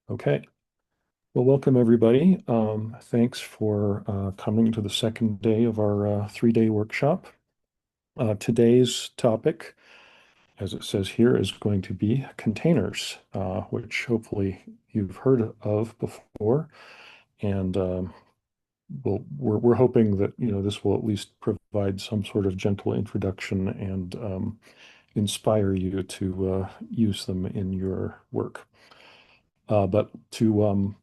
Okay. Well, welcome everybody. Thanks for coming to the second day of our three-day workshop. Today's topic, as it says here, is going to be containers, which hopefully you've heard of before. And we're hoping that this will at least provide some sort of gentle introduction and inspire you to use them in your work. But to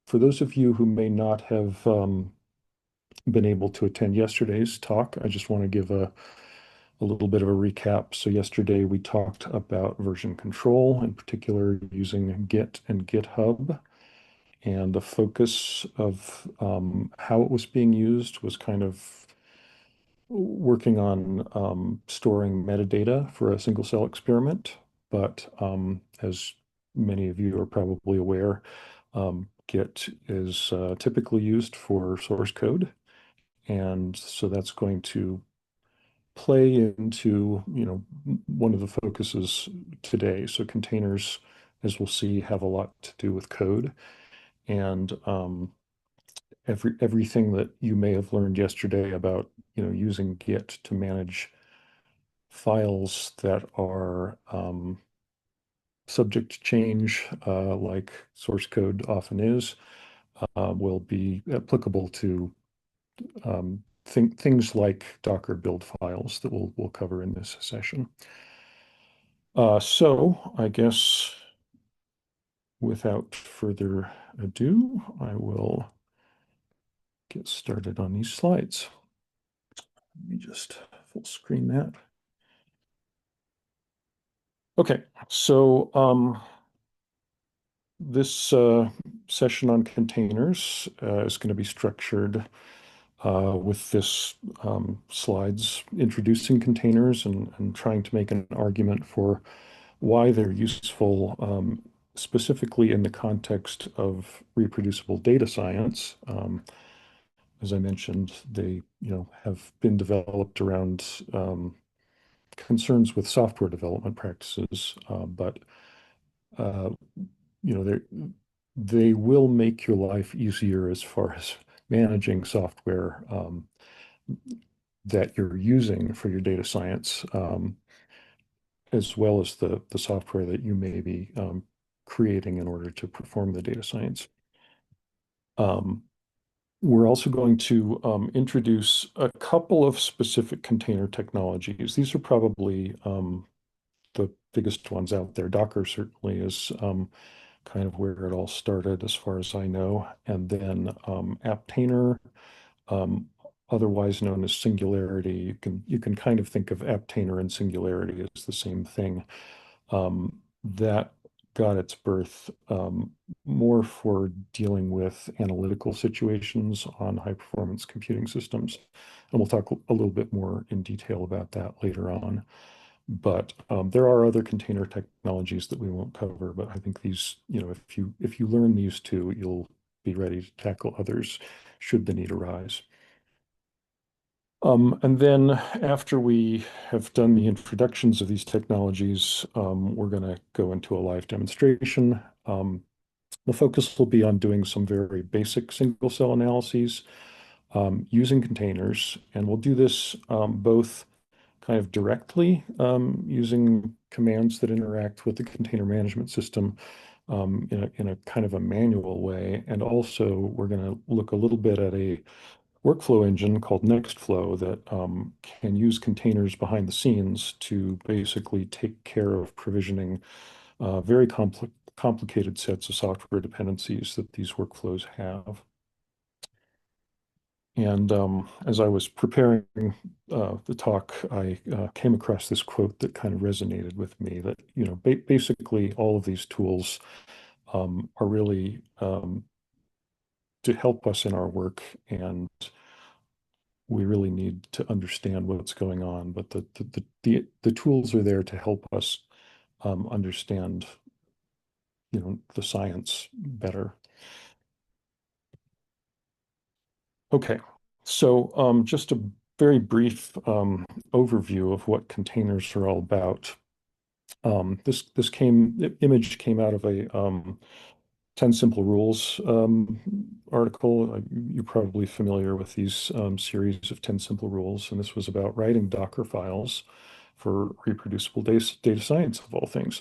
For those of you who may not have been able to attend yesterday's talk, I just want to give a little bit of a recap. So yesterday we talked about version control, in particular using Git and GitHub. And the focus of how it was being used was kind of working on storing metadata for a single cell experiment. But as many of you are probably aware, Git is typically used for source code. And so that's going to play into, one of the focuses today. So containers, as we'll see, have a lot to do with code. And everything that you may have learned yesterday about, using Git to manage files that are subject to change, like source code often is, will be applicable to things like Docker build files that we'll cover in this session. So I guess without further ado, I will get started on these slides. Let me just full screen that. Okay, so this session on containers is going to be structured with this slides introducing containers and trying to make an argument for why they're useful, specifically in the context of reproducible data science. As I mentioned, they have been developed around concerns with software development practices, but uh, they will make your life easier as far as managing software that you're using for your data science, as well as the software that you may be creating in order to perform the data science. We're also going to introduce a couple of specific container technologies. These are probably the biggest ones out there. Docker certainly is kind of where it all started, as far as I know. And then Aptainer, um, otherwise known as Singularity. You can kind of think of Aptainer and Singularity as the same thing. That got its birth more for dealing with analytical situations on high performance computing systems. And we'll talk a little bit more in detail about that later on. But there are other container technologies that we won't cover, but I think these, if you learn these two, you'll be ready to tackle others should the need arise. And then after we have done the introductions of these technologies, we're going to go into a live demonstration. The focus will be on doing some very basic single cell analyses using containers, and we'll do this both kind of directly using commands that interact with the container management system in a kind of a manual way. And also we're going to look a little bit at a workflow engine called Nextflow that can use containers behind the scenes to basically take care of provisioning very complicated sets of software dependencies that these workflows have. And as I was preparing the talk, I came across this quote that kind of resonated with me that, basically all of these tools are really to help us in our work, and we really need to understand what's going on. But the tools are there to help us understand, the science better. Okay, so just a very brief overview of what containers are all about. This image came out of a 10 Simple Rules article. You're probably familiar with these series of 10 Simple Rules, and this was about writing Docker files for reproducible data science of all things.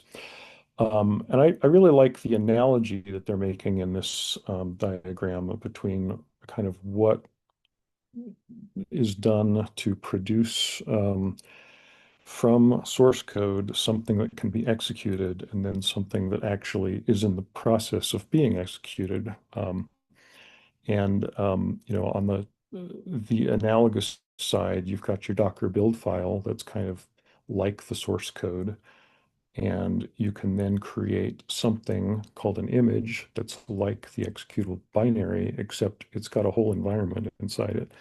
And I really like the analogy that they're making in this diagram between kind of what is done to produce from source code something that can be executed, and then something that actually is in the process of being executed. On the analogous side, you've got your Docker build file that's kind of like the source code, and you can then create something called an image that's like the executable binary, except it's got a whole environment inside it.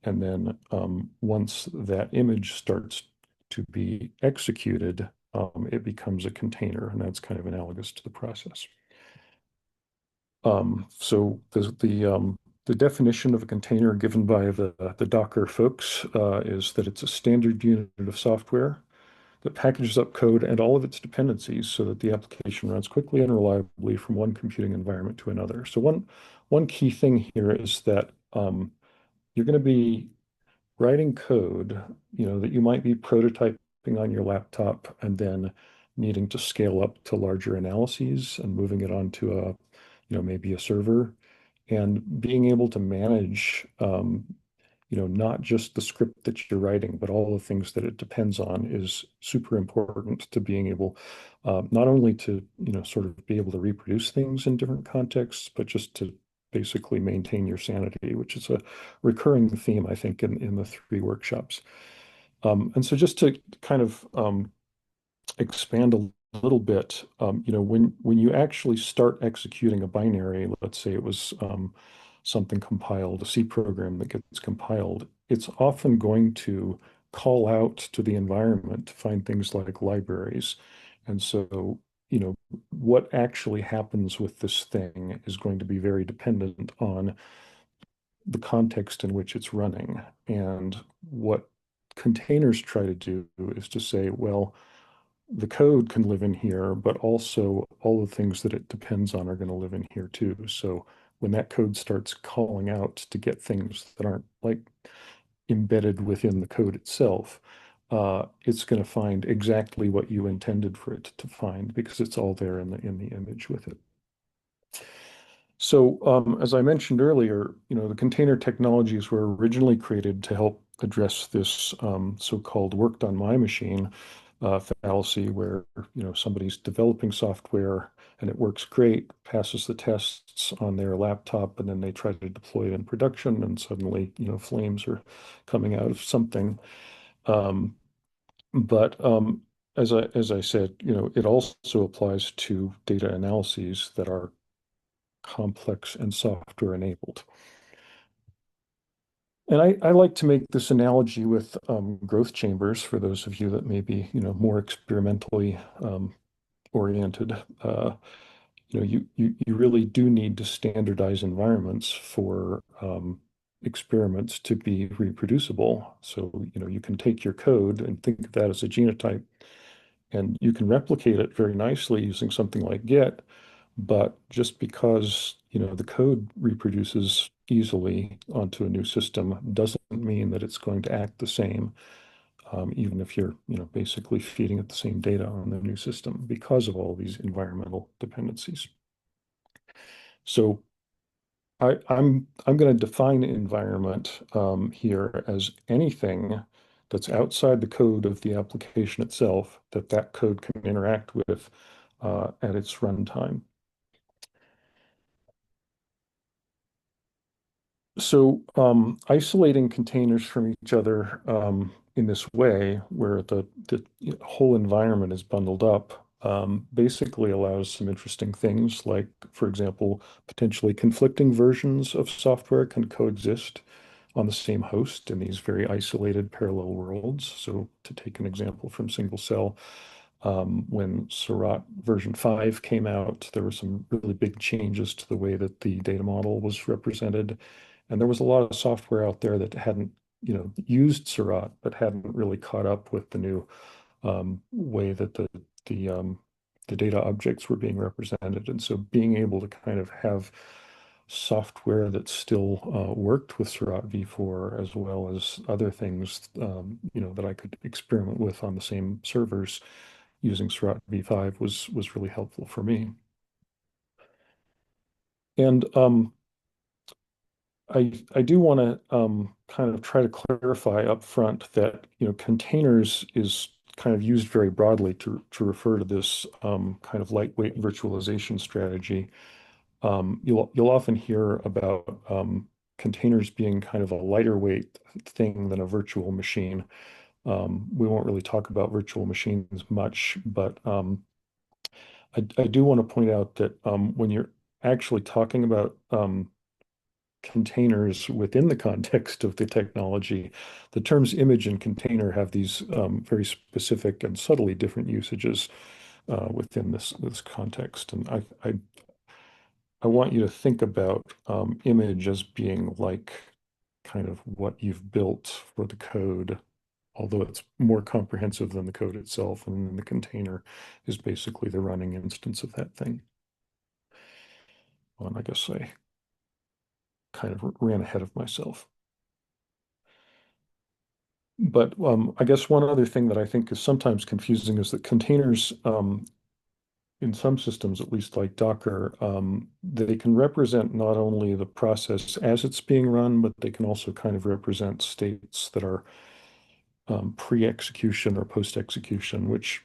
And then once that image starts to be executed, it becomes a container, and that's kind of analogous to the process. So the definition of a container given by the Docker folks is that it's a standard unit of software that packages up code and all of its dependencies so that the application runs quickly and reliably from one computing environment to another. So one key thing here is that you're going to be writing code, that you might be prototyping on your laptop and then needing to scale up to larger analyses and moving it onto maybe a server, and being able to manage, not just the script that you're writing, but all the things that it depends on is super important to being able, not only to, sort of be able to reproduce things in different contexts, but just to basically maintain your sanity, which is a recurring theme, I think, in the three workshops. And so just to kind of expand a little bit, when you actually start executing a binary, let's say it was something compiled, a C program that gets compiled, it's often going to call out to the environment to find things like libraries. And so, what actually happens with this thing is going to be very dependent on the context in which it's running. And what containers try to do is to say, well, the code can live in here, but also all the things that it depends on are going to live in here too. So when that code starts calling out to get things that aren't like embedded within the code itself, it's going to find exactly what you intended for it to find because it's all there in the image with it. So as I mentioned earlier, the container technologies were originally created to help address this so-called worked on my machine fallacy, where somebody's developing software and it works great, passes the tests on their laptop, and then they try to deploy it in production, and suddenly flames are coming out of something. Um, but as I said, it also applies to data analyses that are complex and software enabled. And I like to make this analogy with growth chambers for those of you that may be, more experimentally oriented. You really do need to standardize environments for experiments to be reproducible. So, you can take your code and think of that as a genotype, and you can replicate it very nicely using something like Git. But just because, the code reproduces easily onto a new system doesn't mean that it's going to act the same, even if you're, basically feeding it the same data on the new system because of all these environmental dependencies. So I'm going to define environment here as anything that's outside the code of the application itself that code can interact with at its runtime. So isolating containers from each other in this way, where the whole environment is bundled up, basically allows some interesting things, like, for example, potentially conflicting versions of software can coexist on the same host in these very isolated parallel worlds. So to take an example from single cell, when Seurat version 5 came out, there were some really big changes to the way that the data model was represented. And there was a lot of software out there that hadn't, used Seurat, but hadn't really caught up with the new way that the the data objects were being represented. And so being able to kind of have software that still worked with Seurat v4 as well as other things, that I could experiment with on the same servers using Seurat v5 was really helpful for me. And I do want to kind of try to clarify up front that containers is kind of used very broadly to refer to this kind of lightweight virtualization strategy. You'll often hear about containers being kind of a lighter weight thing than a virtual machine. We won't really talk about virtual machines much, but I do want to point out that when you're actually talking about containers within the context of the technology, the terms image and container have these very specific and subtly different usages within this context. And I want you to think about image as being like kind of what you've built for the code, although it's more comprehensive than the code itself. And then the container is basically the running instance of that thing. Well, and I guess I kind of ran ahead of myself. But I guess one other thing that I think is sometimes confusing is that containers, in some systems, at least like Docker, they can represent not only the process as it's being run, but they can also kind of represent states that are pre-execution or post-execution, which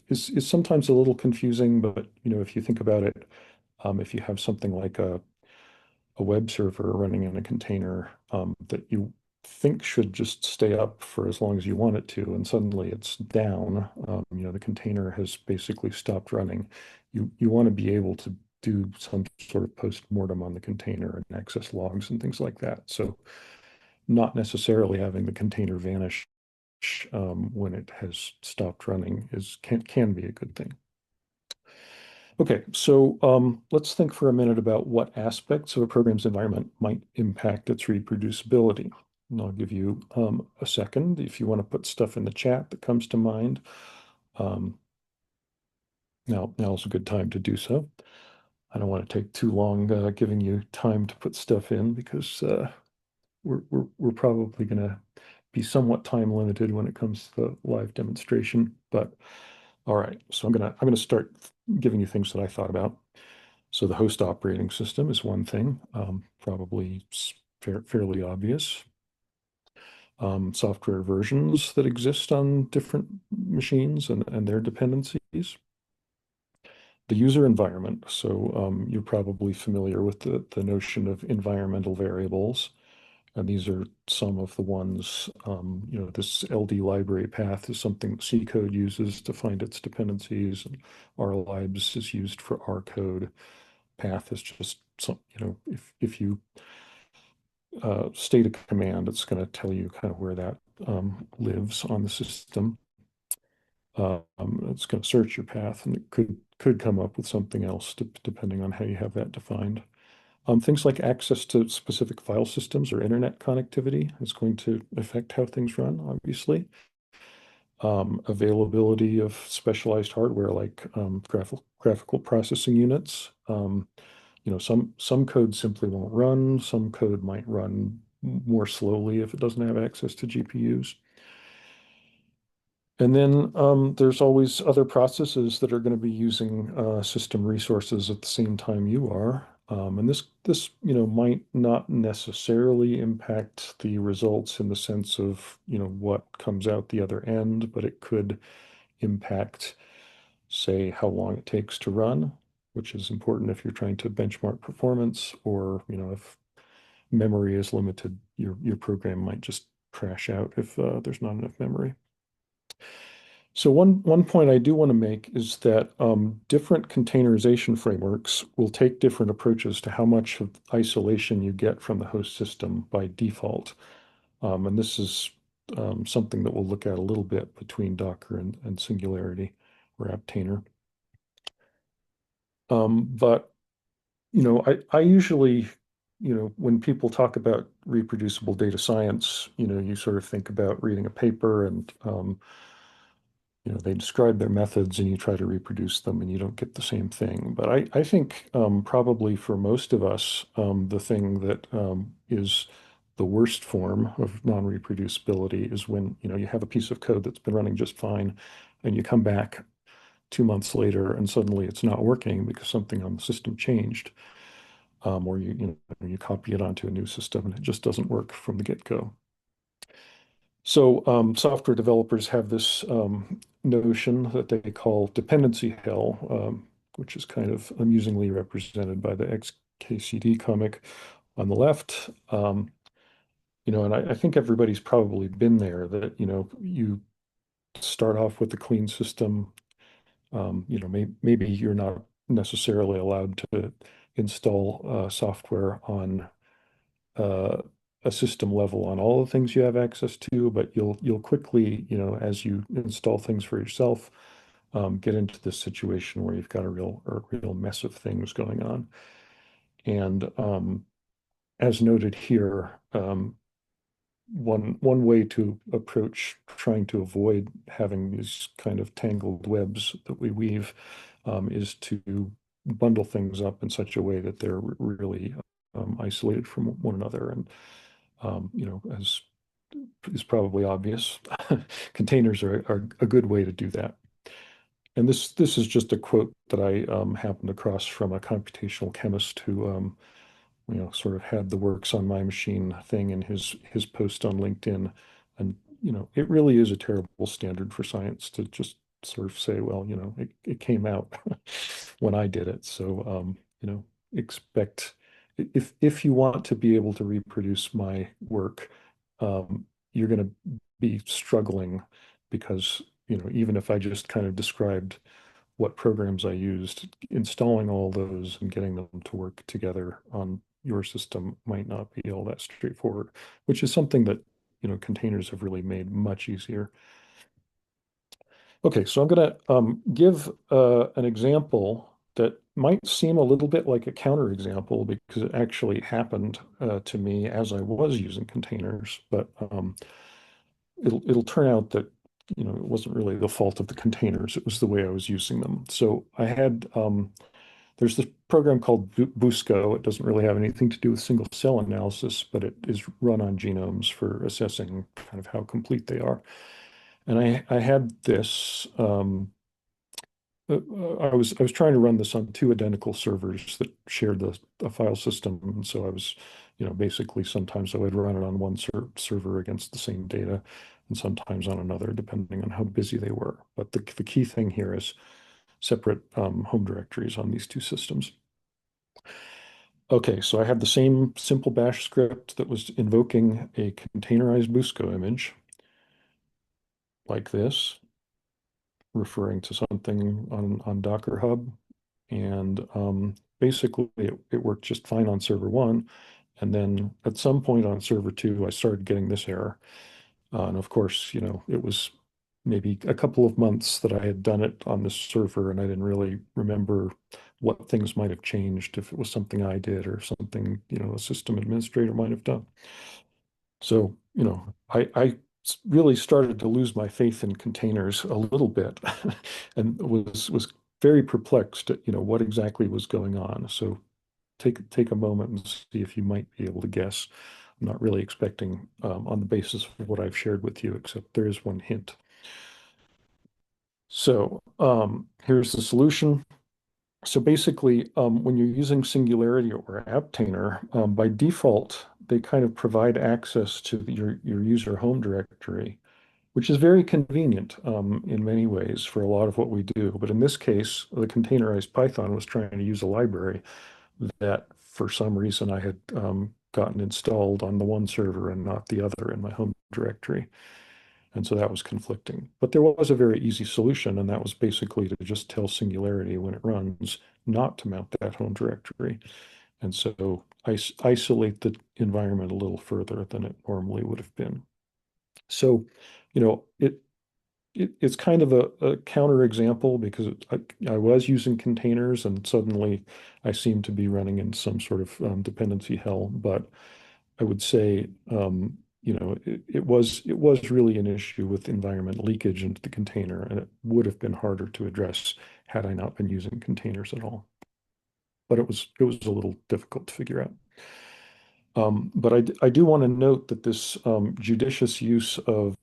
is sometimes a little confusing. But if you think about it, if you have something like a web server running in a container that you think should just stay up for as long as you want it to, and suddenly it's down, the container has basically stopped running. You want to be able to do some sort of post-mortem on the container and access logs and things like that. So not necessarily having the container vanish when it has stopped running can be a good thing. Okay, so let's think for a minute about what aspects of a program's environment might impact its reproducibility. And I'll give you a second if you want to put stuff in the chat that comes to mind. Now's a good time to do so. I don't want to take too long giving you time to put stuff in because we're probably going to be somewhat time limited when it comes to the live demonstration. But all right, so I'm gonna start giving you things that I thought about. So the host operating system is one thing, probably fairly obvious. Software versions that exist on different machines and their dependencies. The user environment. So you're probably familiar with the notion of environmental variables. And these are some of the ones, this LD library path is something that C code uses to find its dependencies, and rlibs is used for R code. Path is just some, if you state a command, it's going to tell you kind of where that lives on the system. It's going to search your path, and it could come up with something else depending on how you have that defined. Things like access to specific file systems or internet connectivity is going to affect how things run, obviously. Availability of specialized hardware like graphical processing units. Some code simply won't run. Some code might run more slowly if it doesn't have access to GPUs. And then there's always other processes that are going to be using system resources at the same time you are. And this might not necessarily impact the results in the sense of what comes out the other end, but it could impact, say, how long it takes to run, which is important if you're trying to benchmark performance, or if memory is limited, your program might just crash out if there's not enough memory. So one point I do want to make is that different containerization frameworks will take different approaches to how much of isolation you get from the host system by default. And this is something that we'll look at a little bit between Docker and Singularity or Aptainer. But I usually, when people talk about reproducible data science, you sort of think about reading a paper and they describe their methods and you try to reproduce them and you don't get the same thing. But I think probably for most of us, the thing that is the worst form of non-reproducibility is when, you have a piece of code that's been running just fine and you come back 2 months later and suddenly it's not working because something on the system changed. Or you copy it onto a new system and it just doesn't work from the get-go. So software developers have this notion that they call dependency hell, which is kind of amusingly represented by the XKCD comic on the left. And I think everybody's probably been there that, you start off with a clean system. Maybe you're not necessarily allowed to install software on uh, a system level on all the things you have access to, but you'll quickly, as you install things for yourself, get into this situation where you've got a real mess of things going on. And as noted here, one way to approach trying to avoid having these kind of tangled webs that we weave is to bundle things up in such a way that they're really isolated from one another. And as is probably obvious, containers are a good way to do that. And this is just a quote that I happened across from a computational chemist who sort of had the works on my machine thing in his post on LinkedIn. And it really is a terrible standard for science to just sort of say, well, it came out when I did it. So expect if you want to be able to reproduce my work, you're going to be struggling because even if I just kind of described what programs I used, installing all those and getting them to work together on your system might not be all that straightforward, which is something that containers have really made much easier. Okay, so I'm going to give an example that might seem a little bit like a counterexample because it actually happened to me as I was using containers, but it'll turn out that it wasn't really the fault of the containers; it was the way I was using them. So I had there's this program called Busco. It doesn't really have anything to do with single cell analysis, but it is run on genomes for assessing kind of how complete they are. And I had this. I was trying to run this on two identical servers that shared a file system, and so I was, basically sometimes I would run it on one server against the same data, and sometimes on another, depending on how busy they were. But the key thing here is separate home directories on these two systems. Okay, so I had the same simple bash script that was invoking a containerized Busco image like this, referring to something on Docker Hub. And basically, it worked just fine on server one. And then at some point on server two, I started getting this error. And of course, it was maybe a couple of months that I had done it on this server, and I didn't really remember what things might have changed if it was something I did or something, a system administrator might have done. So, I really started to lose my faith in containers a little bit and was very perplexed at, what exactly was going on. So take a moment and see if you might be able to guess. I'm not really expecting on the basis of what I've shared with you, except there is one hint. So here's the solution. So basically, when you're using Singularity or Apptainer, by default, they kind of provide access to your user home directory, which is very convenient in many ways for a lot of what we do. But in this case, the containerized Python was trying to use a library that for some reason I had gotten installed on the one server and not the other in my home directory. And so that was conflicting. But there was a very easy solution, and that was basically to just tell Singularity when it runs not to mount that home directory. And so isolate the environment a little further than it normally would have been. So, it's kind of a counter example because I was using containers and suddenly I seem to be running in some sort of dependency hell. But I would say it was really an issue with environment leakage into the container, and it would have been harder to address had I not been using containers at all. But it was a little difficult to figure out. But I do want to note that this judicious use of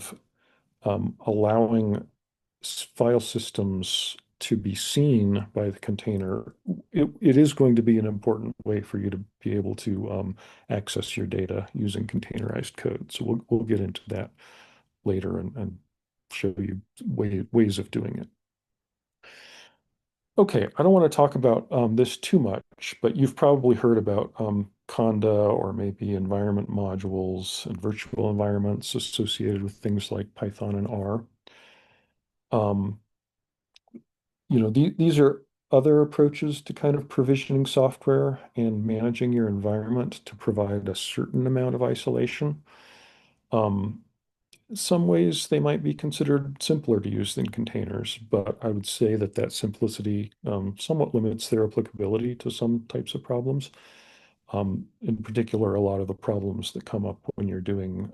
allowing file systems to be seen by the container, it is going to be an important way for you to be able to access your data using containerized code. So we'll get into that later and show you ways of doing it. Okay, I don't want to talk about this too much, but you've probably heard about Conda or maybe environment modules and virtual environments associated with things like Python and R. Um, these are other approaches to kind of provisioning software and managing your environment to provide a certain amount of isolation. Um, some ways they might be considered simpler to use than containers, but I would say that that simplicity somewhat limits their applicability to some types of problems. In particular, a lot of the problems that come up when you're doing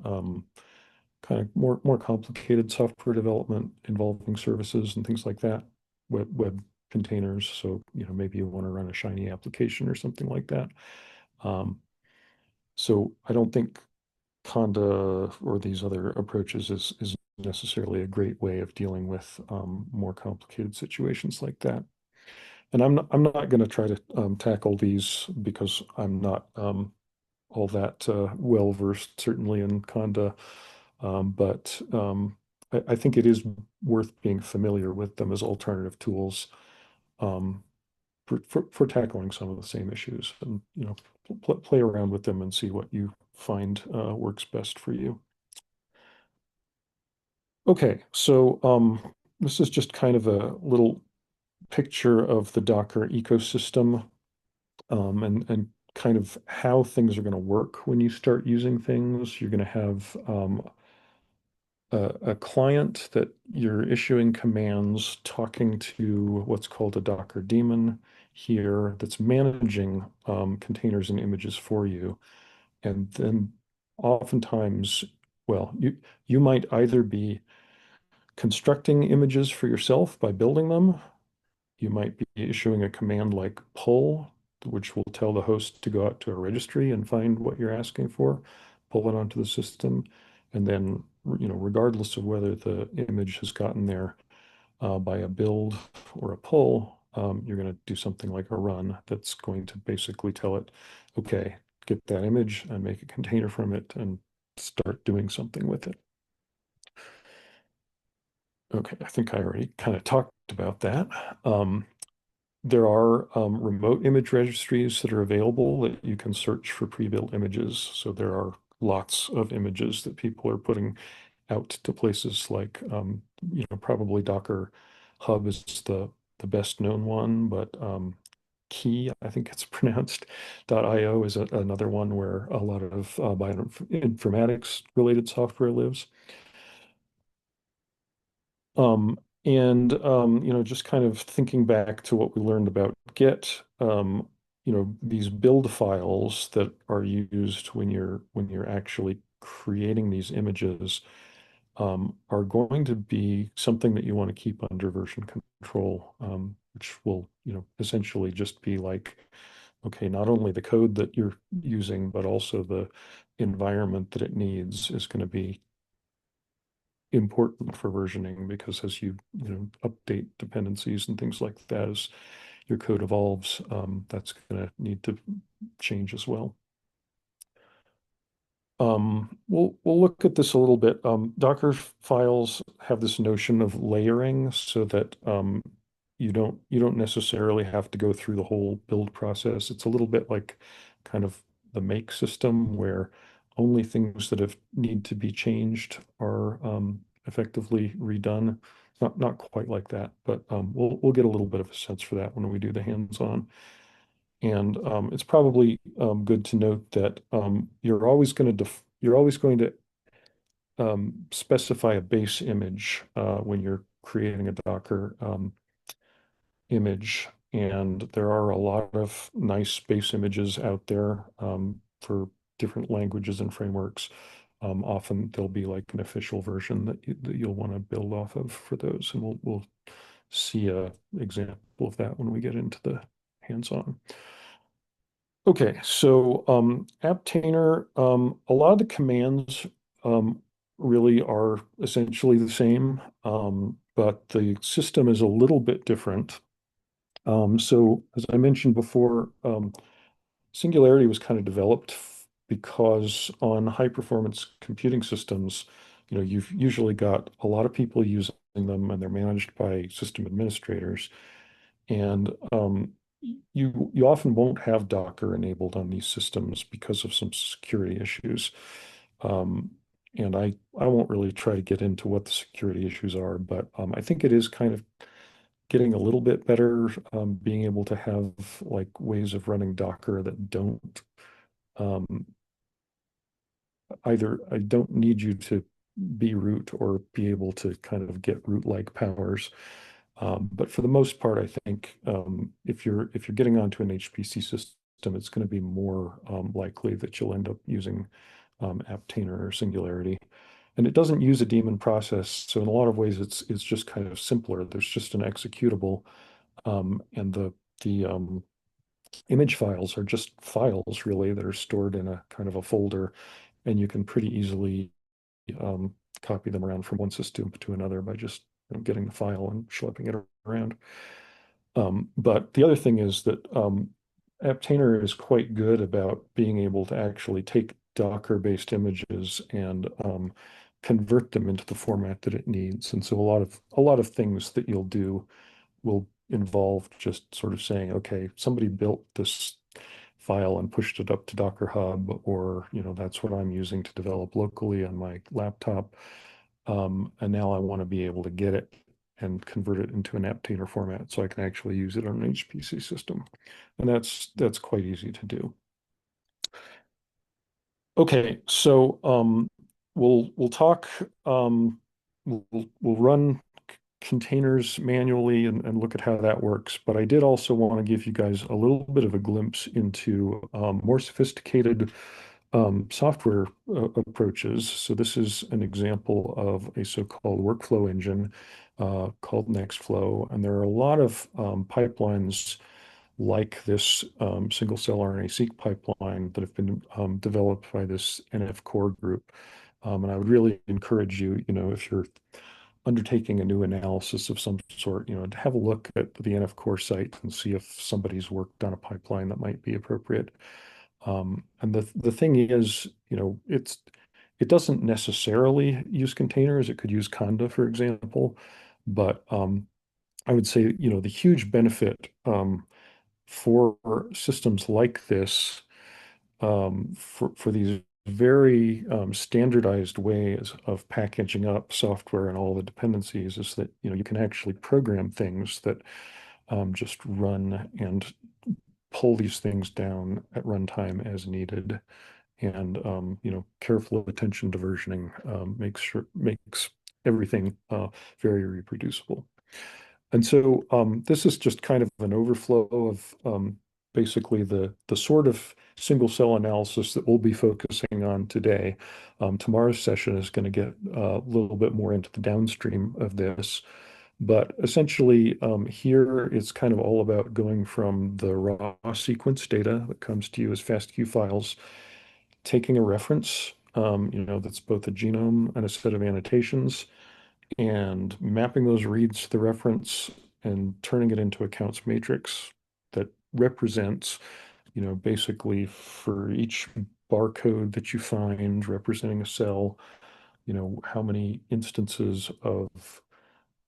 kind of more complicated software development involving services and things like that, web containers. So, maybe you want to run a Shiny application or something like that. Um, so I don't think Conda or these other approaches is necessarily a great way of dealing with more complicated situations like that. And I'm not going to try to tackle these because I'm not all that well versed, certainly in Conda. But I think it is worth being familiar with them as alternative tools um, for tackling some of the same issues, and play around with them and see what you find works best for you. Okay, so this is just kind of a little picture of the Docker ecosystem, and kind of how things are going to work when you start using things. You're going to have a client that you're issuing commands talking to what's called a Docker daemon here that's managing containers and images for you. And then oftentimes, well, you might either be constructing images for yourself by building them. You might be issuing a command like pull, which will tell the host to go out to a registry and find what you're asking for, pull it onto the system, and then, regardless of whether the image has gotten there by a build or a pull, you're going to do something like a run that's going to basically tell it, okay, get that image and make a container from it and start doing something with it. Okay, I think I already kind of talked about that. There are remote image registries that are available that you can search for pre-built images. So there are lots of images that people are putting out to places like, probably Docker Hub is the best known one, but Key, I think it's pronounced, .io is another one where a lot of bioinformatics related software lives. Um, and just kind of thinking back to what we learned about Git, these build files that are used when you're actually creating these images are going to be something that you want to keep under version control, which will, essentially just be like, okay, not only the code that you're using, but also the environment that it needs is going to be important for versioning, because as you update dependencies and things like that, as your code evolves, that's going to need to change as well. We'll look at this a little bit. Docker files have this notion of layering so that you don't necessarily have to go through the whole build process. It's a little bit like kind of the make system where only things that need to be changed are effectively redone. Not quite like that, but we'll get a little bit of a sense for that when we do the hands-on. And it's probably good to note that you're always going to specify a base image when you're creating a Docker image. And there are a lot of nice base images out there for different languages and frameworks. often there'll be like an official version that you'll want to build off of for those, and we'll see a example of that when we get into the hands-on. Okay, so Aptainer, a lot of the commands um, really are essentially the same, but the system is a little bit different. So as I mentioned before, Singularity was kind of developed because on high performance computing systems, you've usually got a lot of people using them and they're managed by system administrators. And you often won't have Docker enabled on these systems because of some security issues. Um, and I won't really try to get into what the security issues are, but I think it is kind of getting a little bit better, being able to have like ways of running Docker that don't um, either I don't need you to be root or be able to kind of get root-like powers. But for the most part, I think if you're getting onto an HPC system, it's going to be more likely that you'll end up using Aptainer or Singularity. And it doesn't use a daemon process, so in a lot of ways, it's just kind of simpler. There's just an executable, and the image files are just files really that are stored in a kind of a folder, and you can pretty easily um, copy them around from one system to another by just getting the file and schlepping it around. But the other thing is that Aptainer is quite good about being able to actually take Docker-based images and convert them into the format that it needs. And so a lot of things that you'll do will involve just sort of saying, okay, somebody built this file and pushed it up to Docker Hub, or that's what I'm using to develop locally on my laptop. And now I want to be able to get it and convert it into an Aptainer format so I can actually use it on an HPC system. And that's quite easy to do. Okay, so we'll talk we'll run containers manually and look at how that works. But I did also want to give you guys a little bit of a glimpse into more sophisticated software approaches. So this is an example of a so-called workflow engine called Nextflow. And there are a lot of pipelines like this single cell RNA-seq pipeline that have been developed by this NF core group. And I would really encourage you, if you're undertaking a new analysis of some sort, to have a look at the NF core site and see if somebody's worked on a pipeline that might be appropriate. And the thing is, it doesn't necessarily use containers. It could use Conda, for example. But I would say, the huge benefit for systems like this, for these very standardized ways of packaging up software and all the dependencies, is that you can actually program things that just run and pull these things down at runtime as needed. And careful attention to versioning makes everything very reproducible. And so this is just kind of an overflow of basically the sort of single cell analysis that we'll be focusing on today. Tomorrow's session is going to get a little bit more into the downstream of this. But essentially, here it's kind of all about going from the raw sequence data that comes to you as FASTQ files, taking a reference, that's both a genome and a set of annotations, and mapping those reads to the reference and turning it into a counts matrix that represents, basically for each barcode that you find representing a cell, how many instances of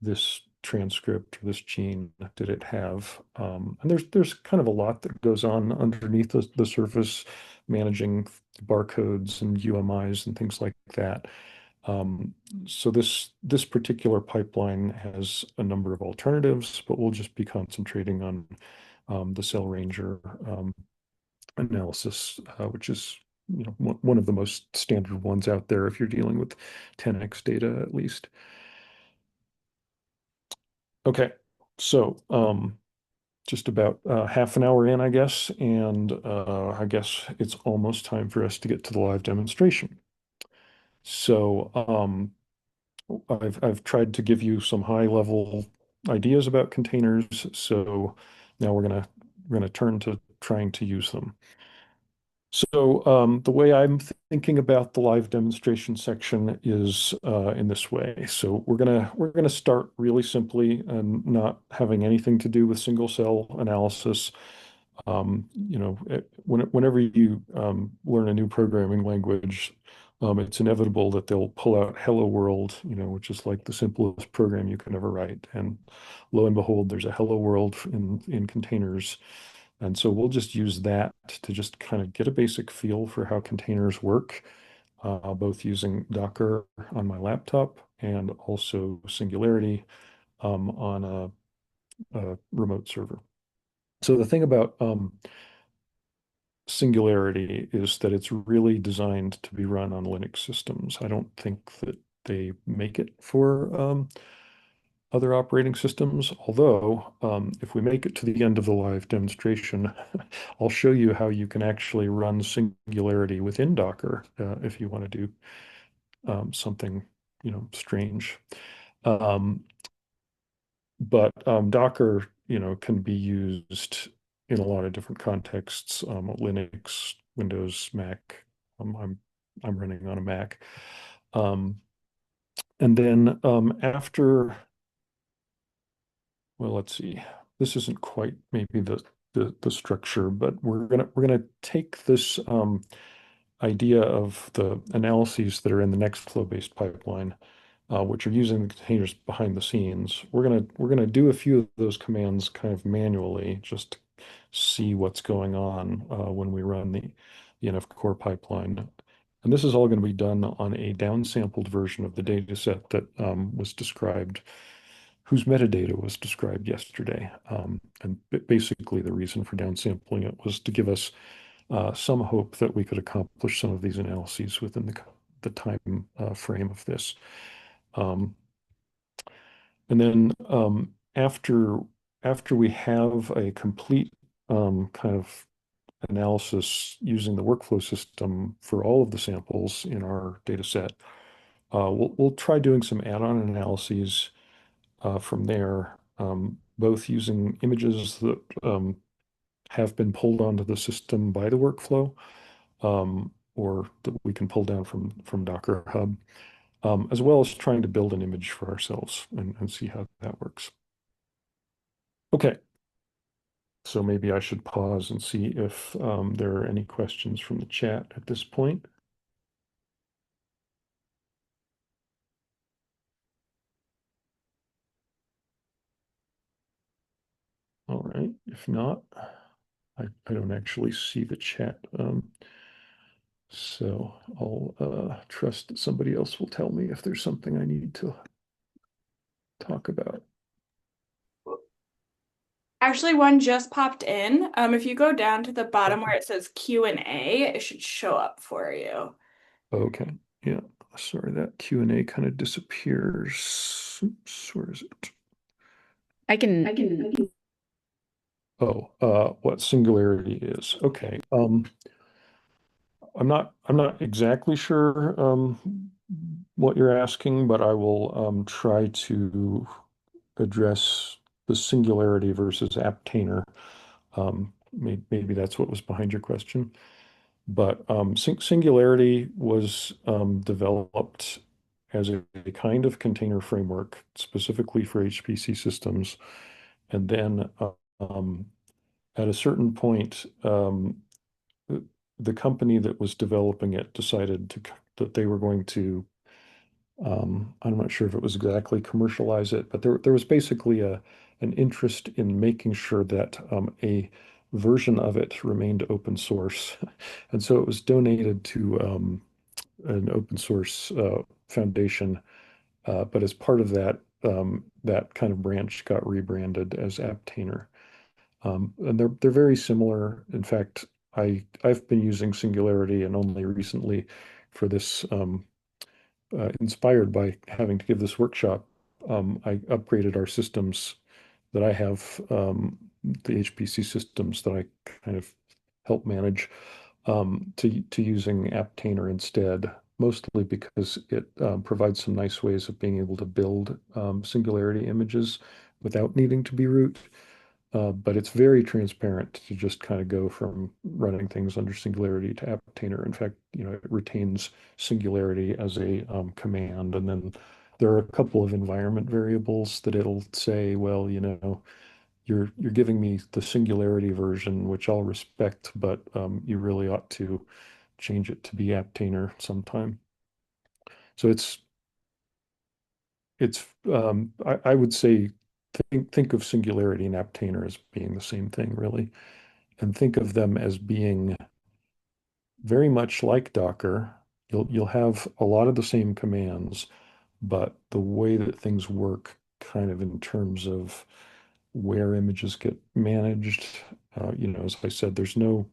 this transcript or this gene did it have? And there's kind of a lot that goes on underneath the surface, managing barcodes and UMIs and things like that. Um, so this particular pipeline has a number of alternatives, but we'll just be concentrating on the cell ranger analysis, which is one of the most standard ones out there if you're dealing with 10x data at least. Okay, so just about half an hour in, I guess, and I guess it's almost time for us to get to the live demonstration. So I've tried to give you some high level ideas about containers. So now we're gonna turn to trying to use them. So the way I'm thinking about the live demonstration section is in this way. So we're gonna start really simply and not having anything to do with single cell analysis. Whenever you learn a new programming language, it's inevitable that they'll pull out Hello World, which is like the simplest program you can ever write. And lo and behold, there's a Hello World in containers. And so we'll just use that to just kind of get a basic feel for how containers work, both using Docker on my laptop and also Singularity on a remote server. So the thing about Singularity is that it's really designed to be run on Linux systems. I don't think that they make it for other operating systems, although if we make it to the end of the live demonstration, I'll show you how you can actually run Singularity within Docker if you want to do something, strange. Um, but Docker, can be used in a lot of different contexts. Linux, Windows, Mac. I'm running on a Mac. Um, and then after, well, let's see. This isn't quite maybe the structure, but we're gonna take this idea of the analyses that are in the Nextflow-based pipeline, which are using the containers behind the scenes. We're gonna do a few of those commands kind of manually, just to see what's going on when we run the NF core pipeline. And this is all going to be done on a downsampled version of the data set that was described, whose metadata was described yesterday. And basically the reason for downsampling it was to give us some hope that we could accomplish some of these analyses within the time frame of this. Um, and then after we have a complete kind of analysis using the workflow system for all of the samples in our data set, we'll try doing some add-on analyses from there, both using images that have been pulled onto the system by the workflow, or that we can pull down from Docker Hub, as well as trying to build an image for ourselves and see how that works. Okay, so maybe I should pause and see if there are any questions from the chat at this point. All right, if not, I don't actually see the chat. So I'll trust that somebody else will tell me if there's something I need to talk about. Actually, one just popped in. If you go down to the bottom where it says Q&A, it should show up for you. Okay, yeah, sorry, that Q&A kind of disappears. Oops, where is it? I can. Oh, what singularity is. Okay. I'm not exactly sure what you're asking, but I will try to address the singularity versus aptainer. Maybe that's what was behind your question. But Singularity was developed as a kind of container framework specifically for HPC systems. And then um, at a certain point, the company that was developing it decided that they were going to, I'm not sure if it was exactly commercialize it, but there was basically an interest in making sure that a version of it remained open source. And so it was donated to an open source foundation. But as part of that, that kind of branch got rebranded as Aptainer. And they're very similar. In fact, I've been using Singularity and only recently for this, inspired by having to give this workshop, I upgraded our systems that I have, the HPC systems that I kind of help manage, to using Aptainer instead. mostly because it provides some nice ways of being able to build singularity images without needing to be root. But it's very transparent to just kind of go from running things under singularity to Aptainer. In fact, it retains singularity as a command, and then there are a couple of environment variables that it'll say, well, you're giving me the singularity version, which I'll respect, but you really ought to change it to be Aptainer sometime. So I would say think of singularity and Aptainer as being the same thing, really, and think of them as being very much like Docker. You'll have a lot of the same commands, but the way that things work kind of in terms of where images get managed, as I said, there's no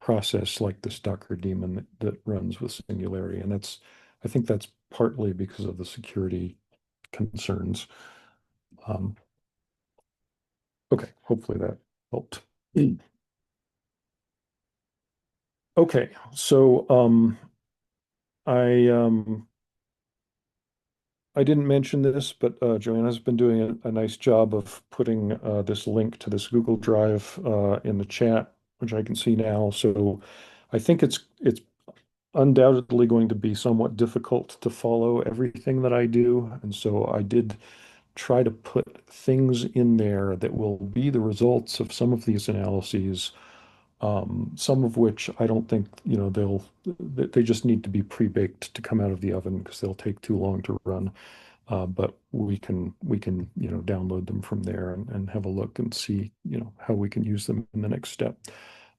process like this Docker daemon that runs with Singularity. And I think that's partly because of the security concerns. Um, okay, hopefully that helped. Okay, so I I didn't mention this, but Joanna's been doing a nice job of putting this link to this Google Drive in the chat, which I can see now. So I think it's undoubtedly going to be somewhat difficult to follow everything that I do. And so I did try to put things in there that will be the results of some of these analyses, some of which I don't think, they just need to be pre-baked to come out of the oven because they'll take too long to run. But we can download them from there and have a look and see how we can use them in the next step.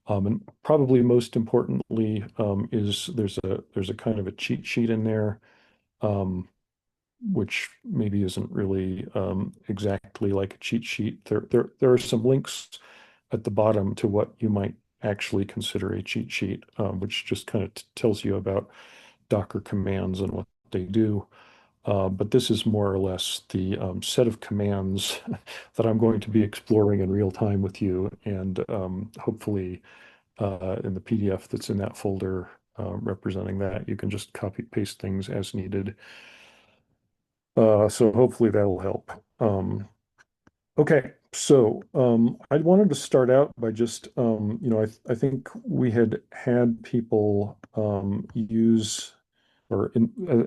And probably most importantly is there's a kind of a cheat sheet in there, um, which maybe isn't really exactly like a cheat sheet. There are some links at the bottom to what you might actually consider a cheat sheet, which just kind of tells you about Docker commands and what they do. But this is more or less the set of commands that I'm going to be exploring in real time with you, and hopefully in the PDF that's in that folder representing that, you can just copy paste things as needed. So hopefully that'll help. Okay, so I wanted to start out by just, I think we had people use, or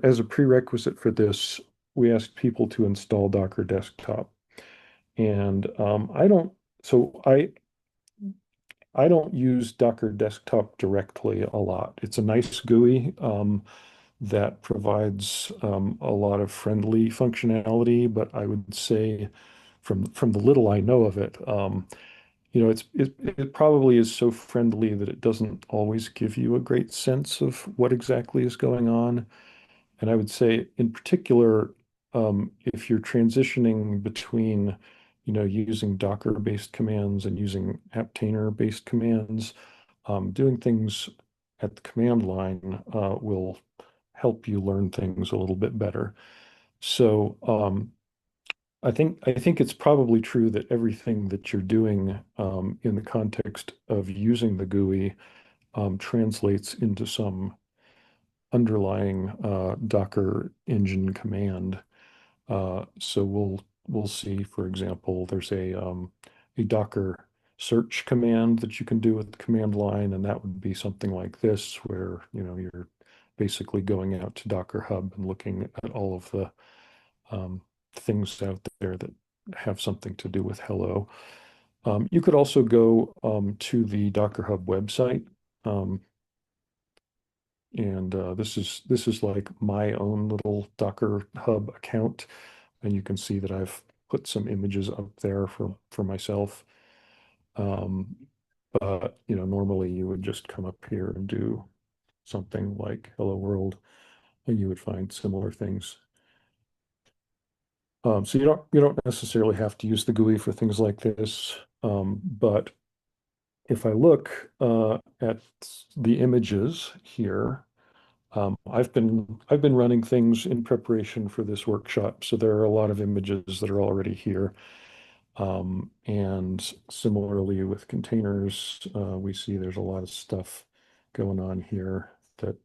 as a prerequisite for this, we asked people to install Docker Desktop. And so I don't use Docker Desktop directly a lot. It's a nice GUI that provides a lot of friendly functionality, but I would say from the little I know of it, it probably is so friendly that it doesn't always give you a great sense of what exactly is going on. And I would say, in particular, if you're transitioning between, using Docker-based commands and using Aptainer-based commands, doing things at the command line will help you learn things a little bit better. So I think it's probably true that everything that you're doing in the context of using the GUI translates into some underlying Docker engine command. So we'll see, for example, there's a Docker search command that you can do with the command line, and that would be something like this, where you're basically going out to Docker Hub and looking at all of the things out there that have something to do with hello. You could also go to the Docker Hub website. Um, and this is like my own little Docker Hub account, and you can see that I've put some images up there for myself. Um, but normally you would just come up here and do something like "Hello World," and you would find similar things. So you don't necessarily have to use the GUI for things like this. But if I look at the images here, I've been running things in preparation for this workshop, so there are a lot of images that are already here. And similarly with containers, we see there's a lot of stuff going on here that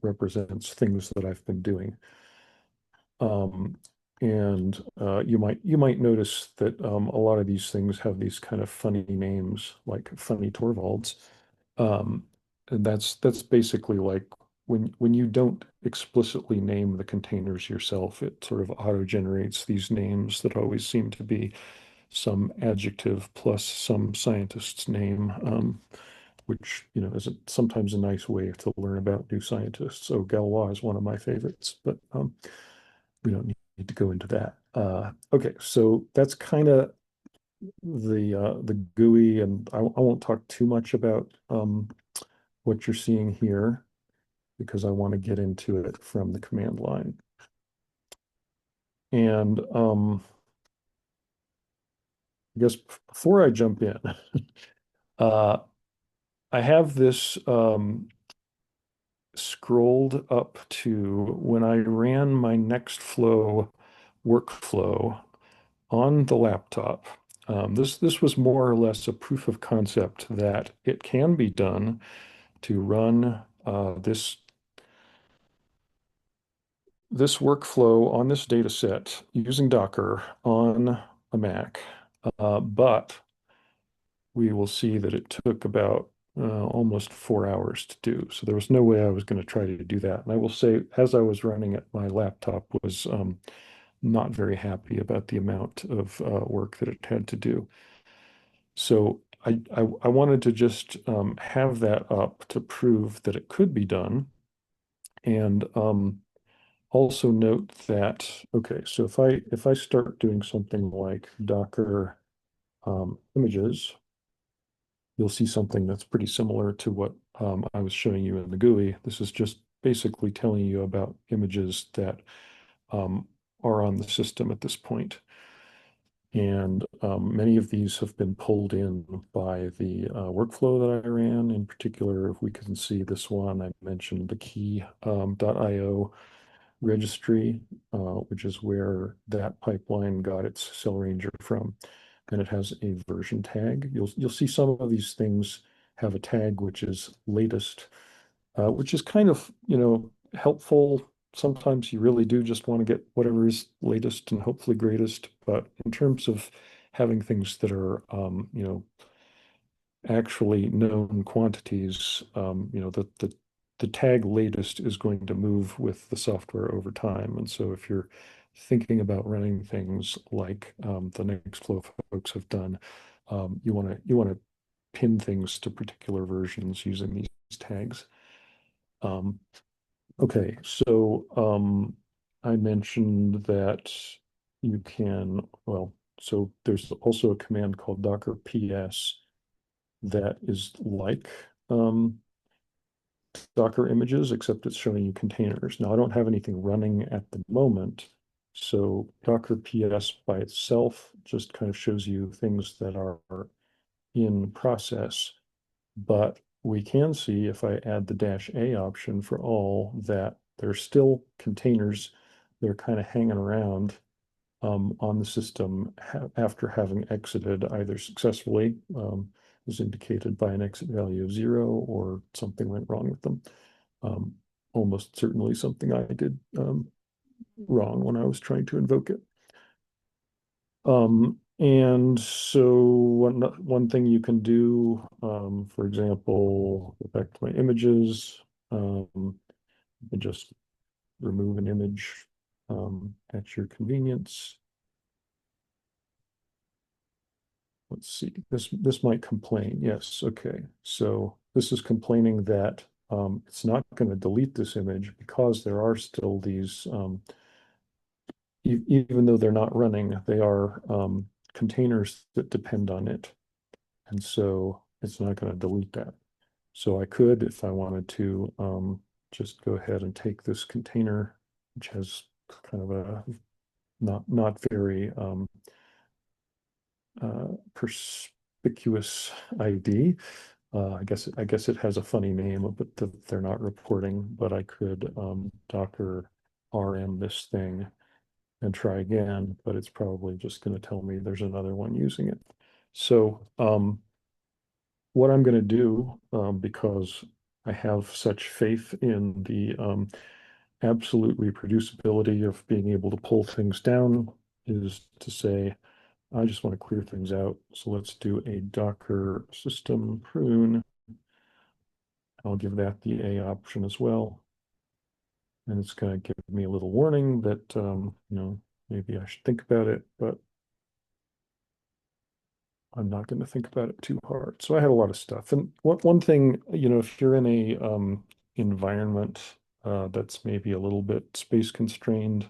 represents things that I've been doing. Um, and you might notice that a lot of these things have these kind of funny names, like funny Torvalds. Um, and that's basically like when you don't explicitly name the containers yourself, it sort of auto-generates these names that always seem to be some adjective plus some scientist's name, which is sometimes a nice way to learn about new scientists. So Galois is one of my favorites, but we don't need to go into that. Okay, so that's kind of the GUI, and I won't talk too much about what you're seeing here because I want to get into it from the command line. And I guess before I jump in, uh, I have this scrolled up to when I ran my Nextflow workflow on the laptop. This was more or less a proof of concept that it can be done to run this workflow on this data set using Docker on a Mac. But we will see that it took about almost 4 hours to do. So there was no way I was going to try to do that. And I will say, as I was running it, my laptop was not very happy about the amount of work that it had to do. So I wanted to just have that up to prove that it could be done. And also note that, okay, so if I start doing something like Docker images, you'll see something that's pretty similar to what I was showing you in the GUI. This is just basically telling you about images that are on the system at this point. And many of these have been pulled in by the workflow that I ran. In particular, if we can see this one, I mentioned the key.io registry, which is where that pipeline got its cell ranger from. And it has a version tag. You'll see some of these things have a tag which is latest, which is kind of, helpful. Sometimes you really do just want to get whatever is latest and hopefully greatest. But in terms of having things that are, actually known quantities, the tag latest is going to move with the software over time. And so if you're thinking about running things like the Nextflow folks have done, you want to pin things to particular versions using these tags. Um, okay, so I mentioned that you can, well, so there's also a command called Docker PS that is like Docker images, except it's showing you containers. Now, I don't have anything running at the moment, so Docker PS by itself just kind of shows you things that are in process. But we can see if I add the -A option for all that there's still containers that are kind of hanging around on the system after having exited either successfully, as indicated by an exit value of 0, or something went wrong with them. Um, Almost certainly something I did wrong when I was trying to invoke it. And so one thing you can do, for example, go back to my images, and just remove an image at your convenience. Let's see, this might complain. Yes, okay. So this is complaining that it's not going to delete this image because there are still these, even though they're not running, they are containers that depend on it. And so it's not going to delete that. So I could, if I wanted to, just go ahead and take this container, which has kind of a not very perspicuous ID. I guess it has a funny name, but they're not reporting. But I could Docker RM this thing and try again, but it's probably just going to tell me there's another one using it. So what I'm going to do, because I have such faith in the absolute reproducibility of being able to pull things down is to say, I just want to clear things out. So let's do a Docker system prune. I'll give that the A option as well. And it's going to give me a little warning that, maybe I should think about it, but I'm not going to think about it too hard. So I had a lot of stuff. And one thing, if you're in a environment that's maybe a little bit space constrained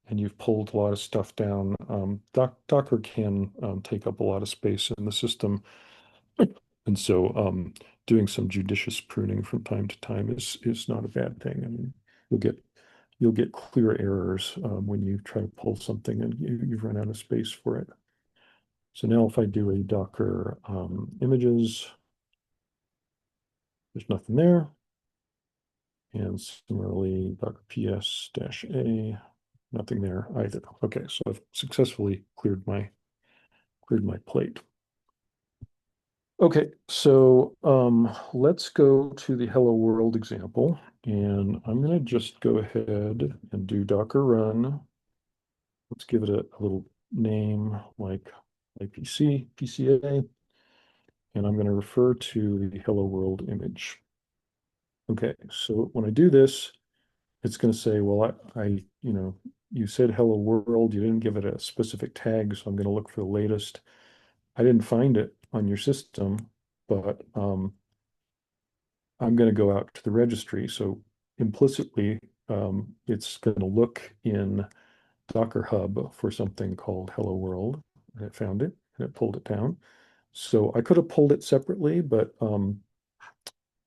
and you've pulled a lot of stuff down, Docker can take up a lot of space in the system. And so doing some judicious pruning from time to time is not a bad thing. I mean, you'll get you'll get clear errors when you try to pull something and you've run out of space for it. So now if I do a Docker images, there's nothing there. And similarly, Docker ps-a, nothing there either. Okay, so I've successfully cleared my plate. Okay, so let's go to the Hello World example, and I'm going to just go ahead and do Docker run. Let's give it a little name like PCA, and I'm going to refer to the Hello World image. Okay, so when I do this, it's going to say, well, you said Hello World, you didn't give it a specific tag, so I'm going to look for the latest. I didn't find it on your system, but I'm going to go out to the registry. So implicitly, it's going to look in Docker Hub for something called Hello World. And it found it and it pulled it down. So I could have pulled it separately, but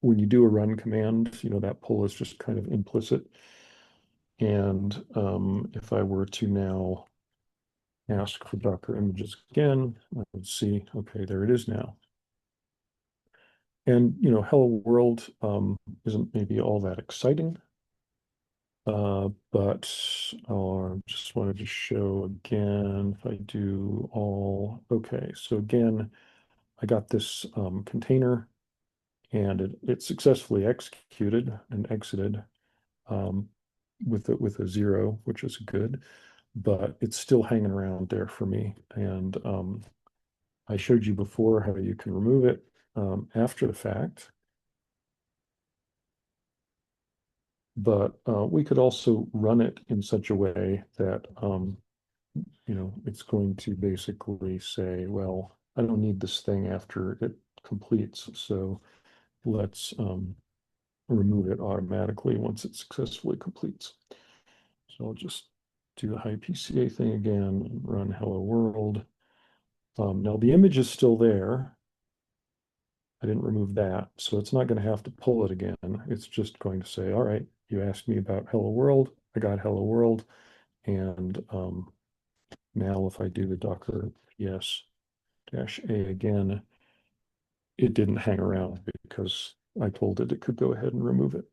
when you do a run command, that pull is just kind of implicit. And if I were to now ask for Docker images again, I would see, okay, there it is now. And, Hello World isn't maybe all that exciting, but just wanted to show again, if I do all, okay, so again, I got this container and it successfully executed and exited with a 0, which is good, but it's still hanging around there for me. And I showed you before how you can remove it after the fact. But we could also run it in such a way that, it's going to basically say, well, I don't need this thing after it completes. So let's remove it automatically once it successfully completes. So I'll just do the high PCA thing again and run hello world. Now the image is still there. I didn't remove that, so it's not going to have to pull it again. It's just going to say, all right, you asked me about hello world. I got hello world. And now if I do the Docker ps-a again, it didn't hang around because I told it could go ahead and remove it.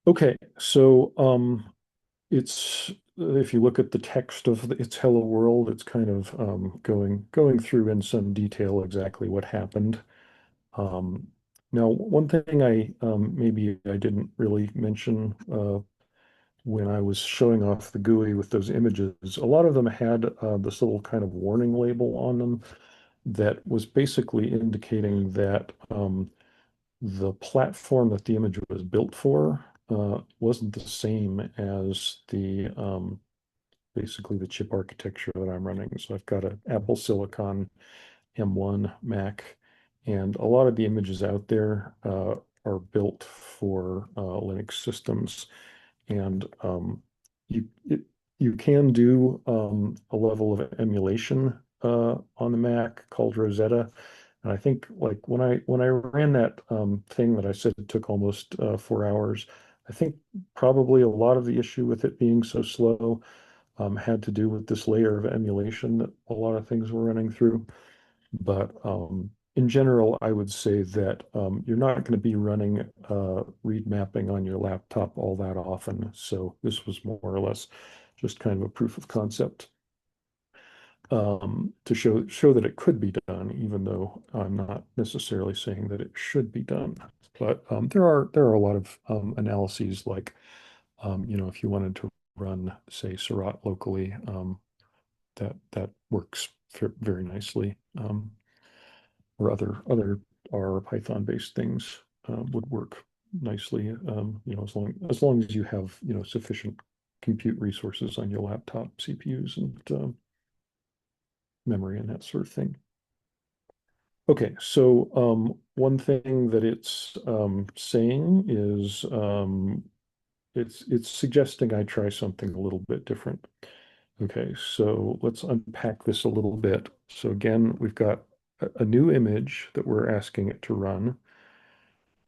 Okay, so it's if you look at the text of its hello world, it's kind of going through in some detail exactly what happened. Now, one thing maybe I didn't really mention when I was showing off the GUI with those images, a lot of them had this little kind of warning label on them that was basically indicating that the platform that the image was built for wasn't the same as the basically the chip architecture that I'm running. So I've got an Apple Silicon M1 Mac, and a lot of the images out there are built for Linux systems, and you you can do a level of emulation on the Mac called Rosetta. And I think like when I ran that thing that I said it took almost 4 hours, I think probably a lot of the issue with it being so slow had to do with this layer of emulation that a lot of things were running through. But in general, I would say that you're not going to be running read mapping on your laptop all that often. So this was more or less just kind of a proof of concept. to show that it could be done, even though I'm not necessarily saying that it should be done. But there are a lot of analyses like if you wanted to run, say, Seurat locally, that works very nicely. Or other R or Python based things would work nicely. As long as you have sufficient compute resources on your laptop, CPUs and memory and that sort of thing. Okay, so one thing that it's saying is it's suggesting I try something a little bit different. Okay, so let's unpack this a little bit. So again, we've got a new image that we're asking it to run,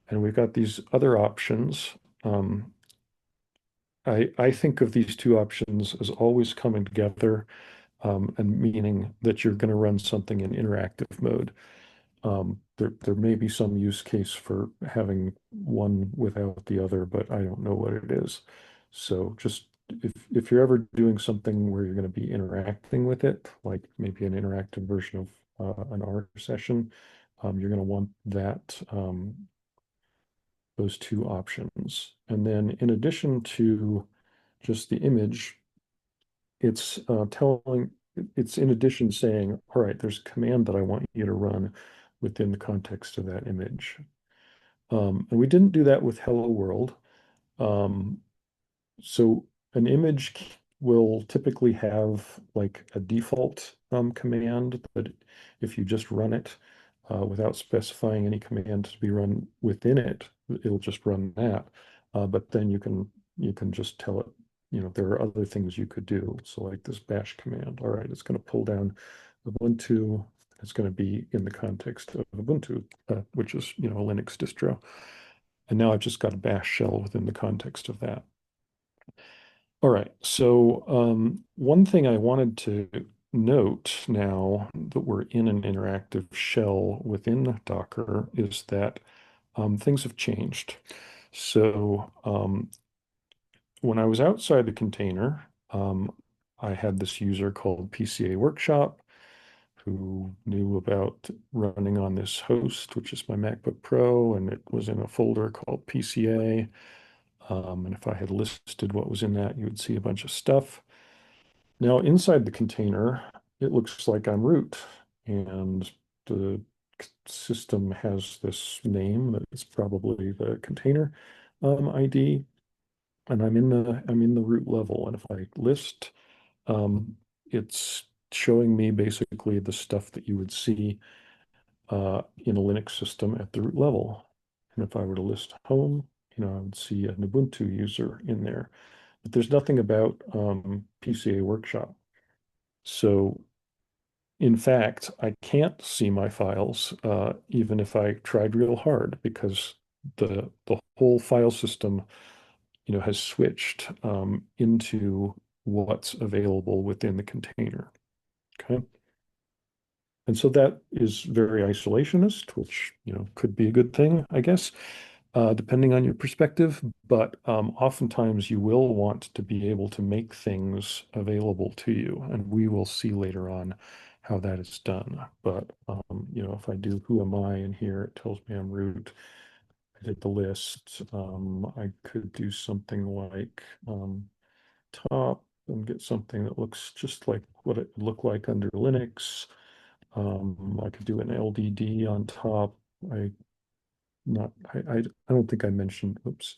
and we've got these other options. Um, I think of these two options as always coming together, and meaning that you're going to run something in interactive mode. There may be some use case for having one without the other, but I don't know what it is. So just if you're ever doing something where you're going to be interacting with it, like maybe an interactive version of an R session, you're going to want those two options. And then in addition to just the image, it's in addition saying, all right, there's a command that I want you to run within the context of that image. And we didn't do that with Hello World. Um, so an image will typically have like a default command, but if you just run it without specifying any command to be run within it, it'll just run that. But then you can just tell it, there are other things you could do. So like this bash command, all right, it's going to pull down Ubuntu. It's going to be in the context of Ubuntu, which is a Linux distro. And now I've just got a bash shell within the context of that. All right. So one thing I wanted to note now that we're in an interactive shell within Docker is that things have changed. So when I was outside the container, I had this user called PCA Workshop who knew about running on this host, which is my MacBook Pro, and it was in a folder called PCA. And if I had listed what was in that, you would see a bunch of stuff. Now, inside the container, it looks like I'm root, and the system has this name that is probably the container ID, and I'm in the root level. And if I list, it's showing me basically the stuff that you would see in a Linux system at the root level. And if I were to list home, I would see an Ubuntu user in there. But there's nothing about PCA Workshop. So in fact, I can't see my files even if I tried real hard because the whole file system, has switched into what's available within the container. Okay. And so that is very isolationist, which, could be a good thing, I guess, depending on your perspective. But oftentimes you will want to be able to make things available to you. And we will see later on how that is done. But, if I do who am I in here, it tells me I'm root. I did the list. I could do something like top and get something that looks just like what it would look like under Linux. I could do an LDD on top. I not I don't think I mentioned, oops,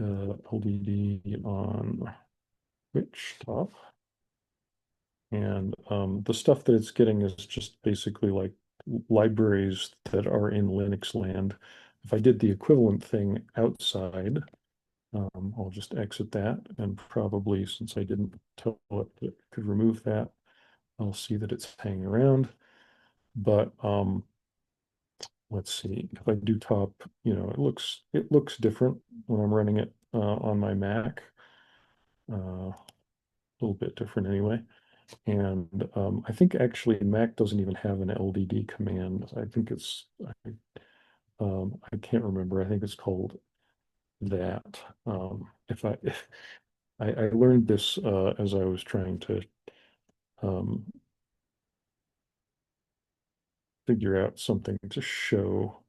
LDD on which top. And the stuff that it's getting is just basically like libraries that are in Linux land. If I did the equivalent thing outside, I'll just exit that, and probably since I didn't tell it that it could remove that, I'll see that it's hanging around. But let's see, if I do top, it looks different when I'm running it on my Mac. A little bit different anyway. And I think actually Mac doesn't even have an LDD command. I think I can't remember. I think it's called that. If I learned this as I was trying to figure out something to show.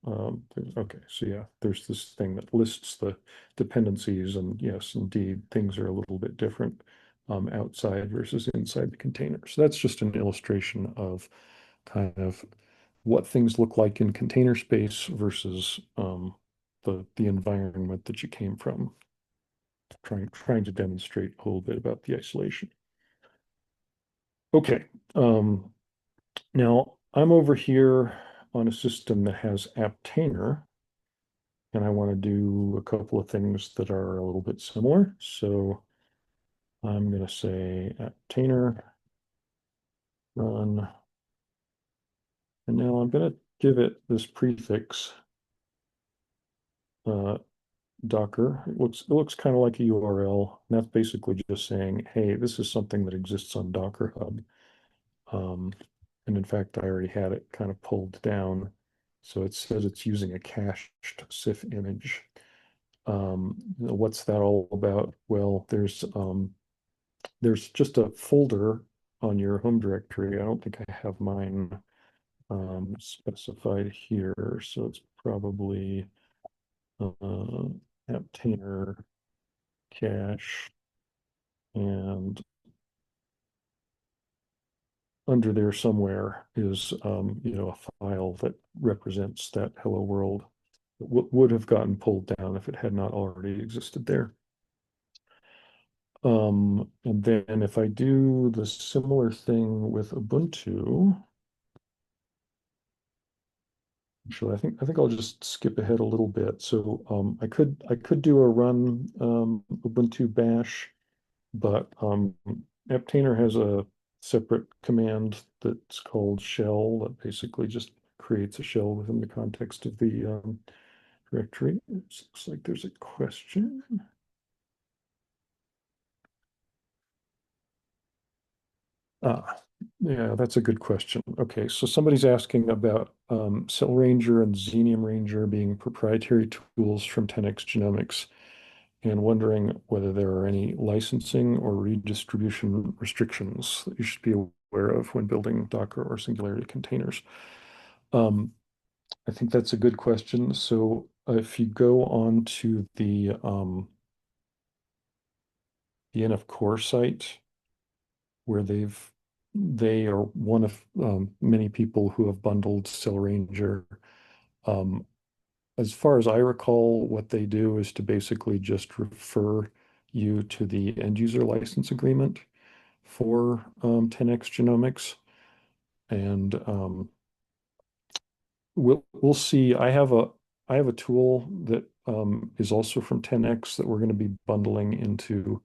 Okay, so yeah, there's this thing that lists the dependencies, and yes, indeed, things are a little bit different outside versus inside the container. So that's just an illustration of kind of what things look like in container space versus the environment that you came from. Trying to demonstrate a little bit about the isolation. Okay. Now I'm over here on a system that has Aptainer, and I want to do a couple of things that are a little bit similar. So I'm going to say Aptainer run, and now I'm going to give it this prefix uh, Docker. It looks kind of like a URL, and that's basically just saying, hey, this is something that exists on Docker Hub. Um, and in fact, I already had it kind of pulled down. So it says it's using a cached CIF image. What's that all about? Well, there's just a folder on your home directory. I don't think I have mine specified here. So it's probably Aptainer cache, and under there somewhere is a file that represents that hello world that would have gotten pulled down if it had not already existed there. And then if I do the similar thing with Ubuntu, actually, I think I'll just skip ahead a little bit. So I could do a run Ubuntu bash, but Aptainer has a separate command that's called shell that basically just creates a shell within the context of the directory. It looks like there's a question. Ah, yeah, that's a good question. Okay, so somebody's asking about Cell Ranger and Xenium Ranger being proprietary tools from 10x Genomics, and wondering whether there are any licensing or redistribution restrictions that you should be aware of when building Docker or Singularity containers. Um, I think that's a good question. So if you go on to the NF Core site, where they are one of many people who have bundled Cell Ranger. Um, as far as I recall, what they do is to basically just refer you to the end user license agreement for 10x Genomics. And we'll see. I have a tool that is also from 10x that we're going to be bundling into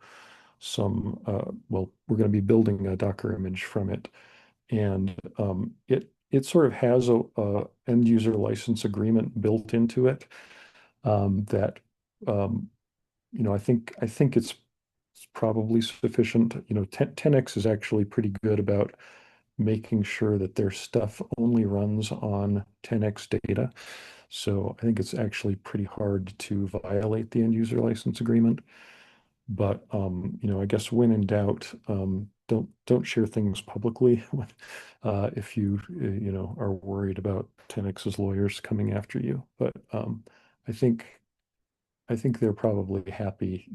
we're going to be building a Docker image from it. And it sort of has a end user license agreement built into it that um, I think it's probably sufficient. 10x is actually pretty good about making sure that their stuff only runs on 10x data. So I think it's actually pretty hard to violate the end user license agreement. But I guess when in doubt, don't share things publicly if you are worried about 10x's lawyers coming after you. But I think I think they're probably happy.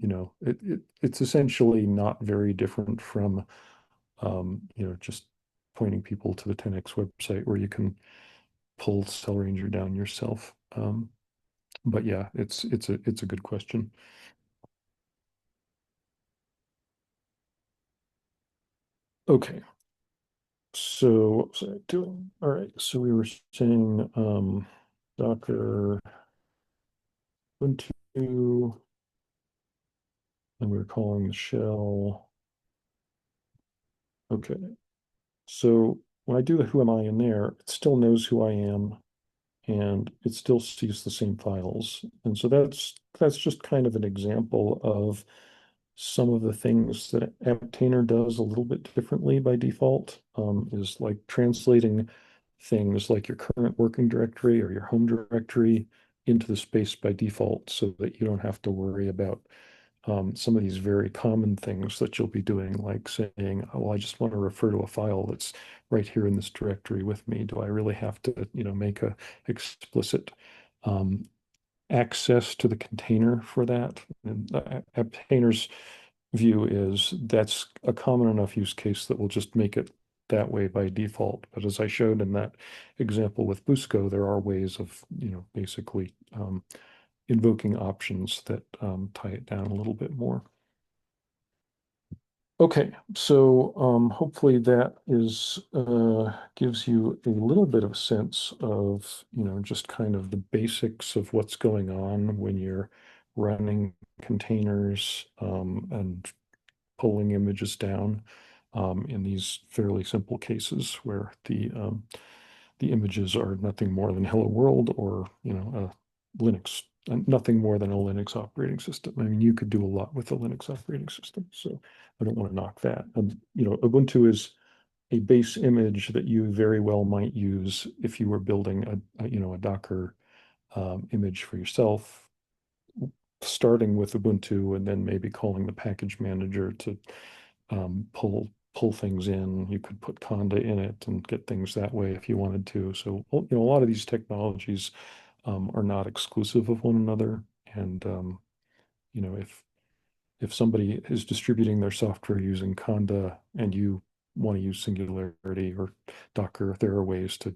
It's essentially not very different from just pointing people to the 10x website where you can pull Cell Ranger down yourself. But yeah, it's a good question. Okay. So what was I doing? All right. So we were saying Docker Ubuntu, and we were calling the shell. Okay. So when I do the who am I in there, it still knows who I am, and it still sees the same files. And so that's just kind of an example of some of the things that Aptainer does a little bit differently by default, is like translating things like your current working directory or your home directory into the space by default so that you don't have to worry about some of these very common things that you'll be doing, like saying, oh, well, I just want to refer to a file that's right here in this directory with me. Do I really have to, make a explicit um, access to the container for that? And the Aptainer's view is that's a common enough use case that we'll just make it that way by default. But as I showed in that example with Busco, there are ways of, basically invoking options that tie it down a little bit more. Okay, so hopefully that is gives you a little bit of sense of, just kind of the basics of what's going on when you're running containers and pulling images down in these fairly simple cases where the images are nothing more than hello world or a Linux, nothing more than a Linux operating system. I mean, you could do a lot with a Linux operating system, so I don't want to knock that. And Ubuntu is a base image that you very well might use if you were building a Docker image for yourself, starting with Ubuntu and then maybe calling the package manager to pull things in. You could put Conda in it and get things that way if you wanted to. So, a lot of these technologies are not exclusive of one another. And if somebody is distributing their software using Conda and you want to use Singularity or Docker, there are ways to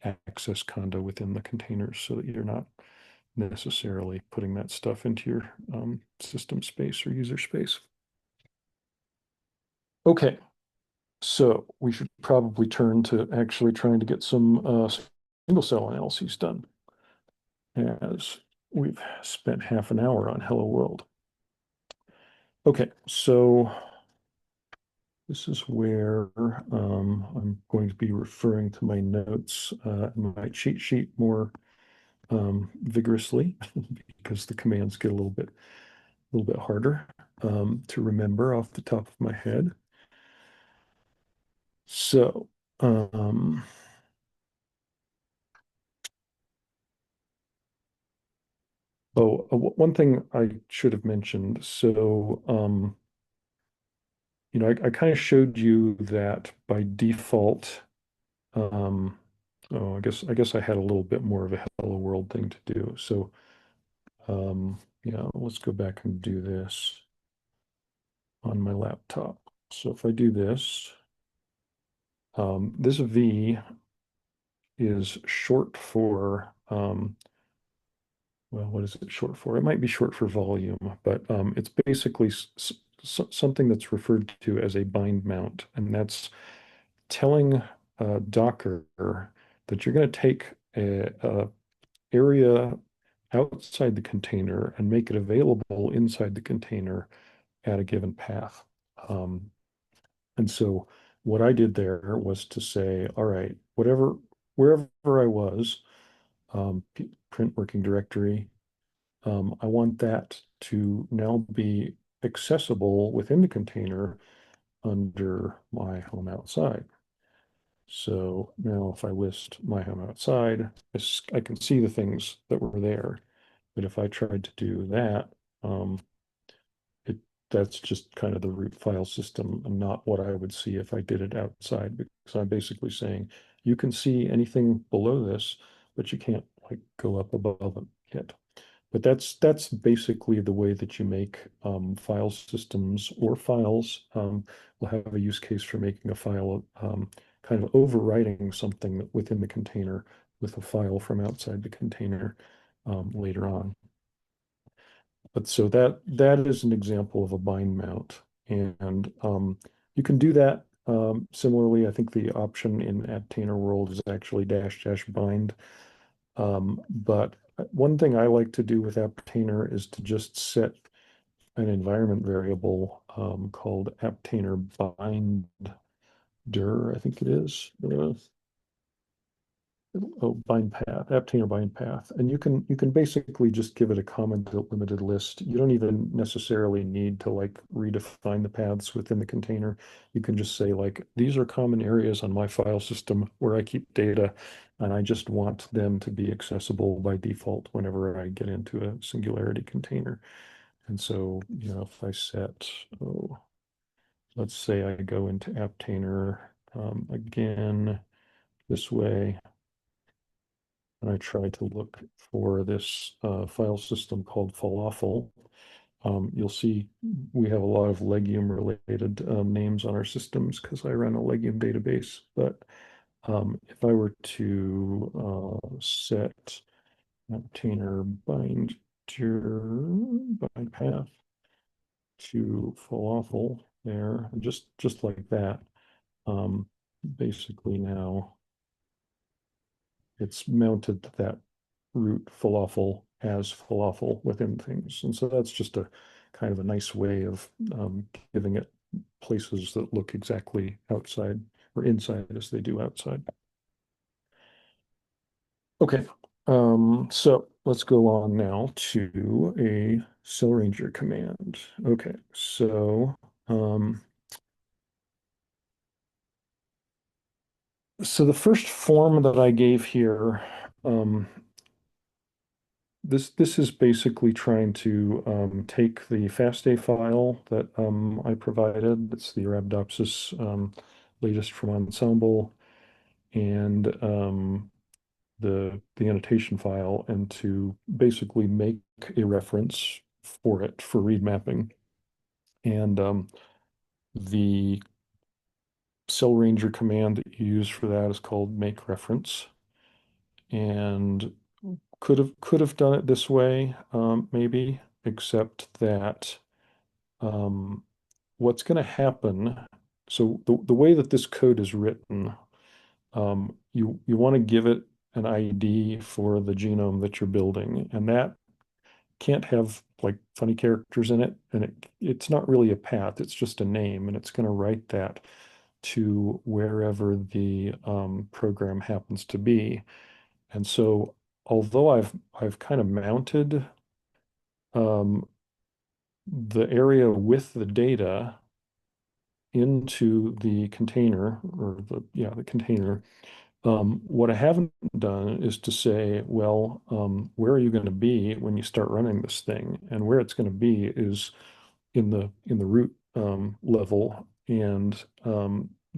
access Conda within the containers so that you're not necessarily putting that stuff into your system space or user space. Okay, so we should probably turn to actually trying to get some single cell analyses done, as we've spent half an hour on Hello World. Okay, so this is where I'm going to be referring to my notes, my cheat sheet more vigorously because the commands get a little bit harder to remember off the top of my head. So, one thing I should have mentioned. So, I kind of showed you that by default. Um, oh, I guess I had a little bit more of a hello world thing to do. So, yeah, let's go back and do this on my laptop. So if I do this, this V is short for well, what is it short for? It might be short for volume, but it's basically something that's referred to as a bind mount, and that's telling Docker that you're going to take a area outside the container and make it available inside the container at a given path. And so what I did there was to say, all right, wherever I was, print working directory, I want that to now be accessible within the container under my home outside. So now if I list my home outside, I can see the things that were there. But if I tried to do that, um, it that's just kind of the root file system and not what I would see if I did it outside, because I'm basically saying you can see anything below this, but you can't like go up above it yet. But that's basically the way that you make file systems or files. We'll have a use case for making a file kind of overwriting something within the container with a file from outside the container later on. But so that is an example of a bind mount, and you can do that similarly. I think the option in Aptainer world is actually dash dash bind. But one thing I like to do with Aptainer is to just set an environment variable called Aptainer binder, I think it is. Bind path, Aptainer bind path. And you can basically just give it a comment limited list. You don't even necessarily need to like redefine the paths within the container. You can just say like, these are common areas on my file system where I keep data, and I just want them to be accessible by default whenever I get into a Singularity container. And so, if I set, oh, let's say I go into Aptainer again this way, and I try to look for this file system called falafel. You'll see we have a lot of legume-related names on our systems because I run a legume database. But if I were to set Aptainer bind path to falafel there, just like that. Basically now it's mounted to that root falafel as falafel within things. And so that's just a kind of a nice way of giving it places that look exactly outside or inside as they do outside. Okay, so let's go on now to a cell ranger command. Okay, so the first form that I gave here, this is basically trying to take the FASTA file that I provided. It's the Arabidopsis latest from Ensemble, and the annotation file, and to basically make a reference for it for read mapping. And the cell ranger command that you use for that is called make reference. And could have done it this way, maybe, except that what's going to happen. So the way that this code is written, you want to give it an ID for the genome that you're building, and that can't have like funny characters in it, and it's not really a path, it's just a name, and it's going to write that to wherever the program happens to be. And so although I've kind of mounted um, the area with the data into the container, or the container, what I haven't done is to say, well, where are you going to be when you start running this thing? And where it's going to be is in the root level, and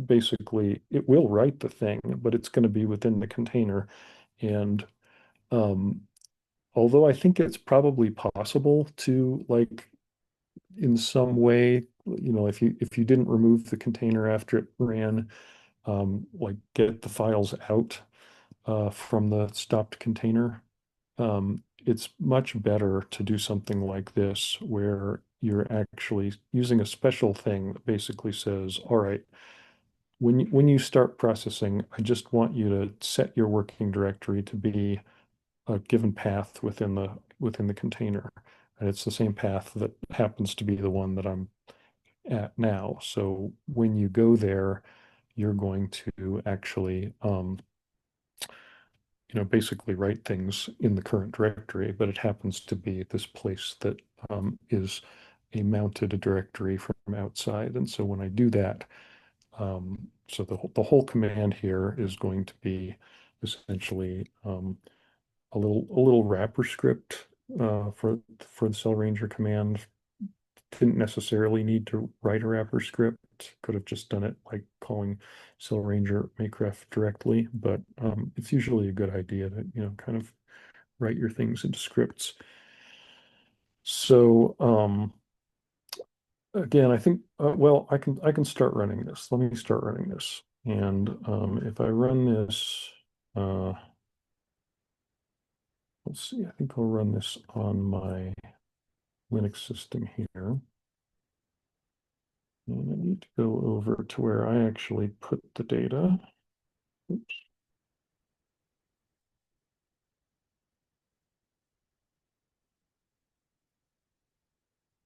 basically it will write the thing, but it's going to be within the container. And um, although I think it's probably possible to, like, in some way, if you didn't remove the container after it ran, like get the files out from the stopped container. It's much better to do something like this, where you're actually using a special thing that basically says, all right, when you start processing, I just want you to set your working directory to be a given path within the container. And it's the same path that happens to be the one that I'm at now. So when you go there, you're going to actually basically write things in the current directory, but it happens to be this place that is a mounted directory from outside. And so when I do that, so the whole command here is going to be essentially a little wrapper script for the cell ranger command. Didn't necessarily need to write a wrapper script. Could have just done it like calling cell ranger makeref directly, but it's usually a good idea to kind of write your things into scripts. So again, I think well, I can start running this. Let me start running this, and if I run this, uh, let's see. I think I'll run this on my Linux system here. And I need to go over to where I actually put the data. Oops.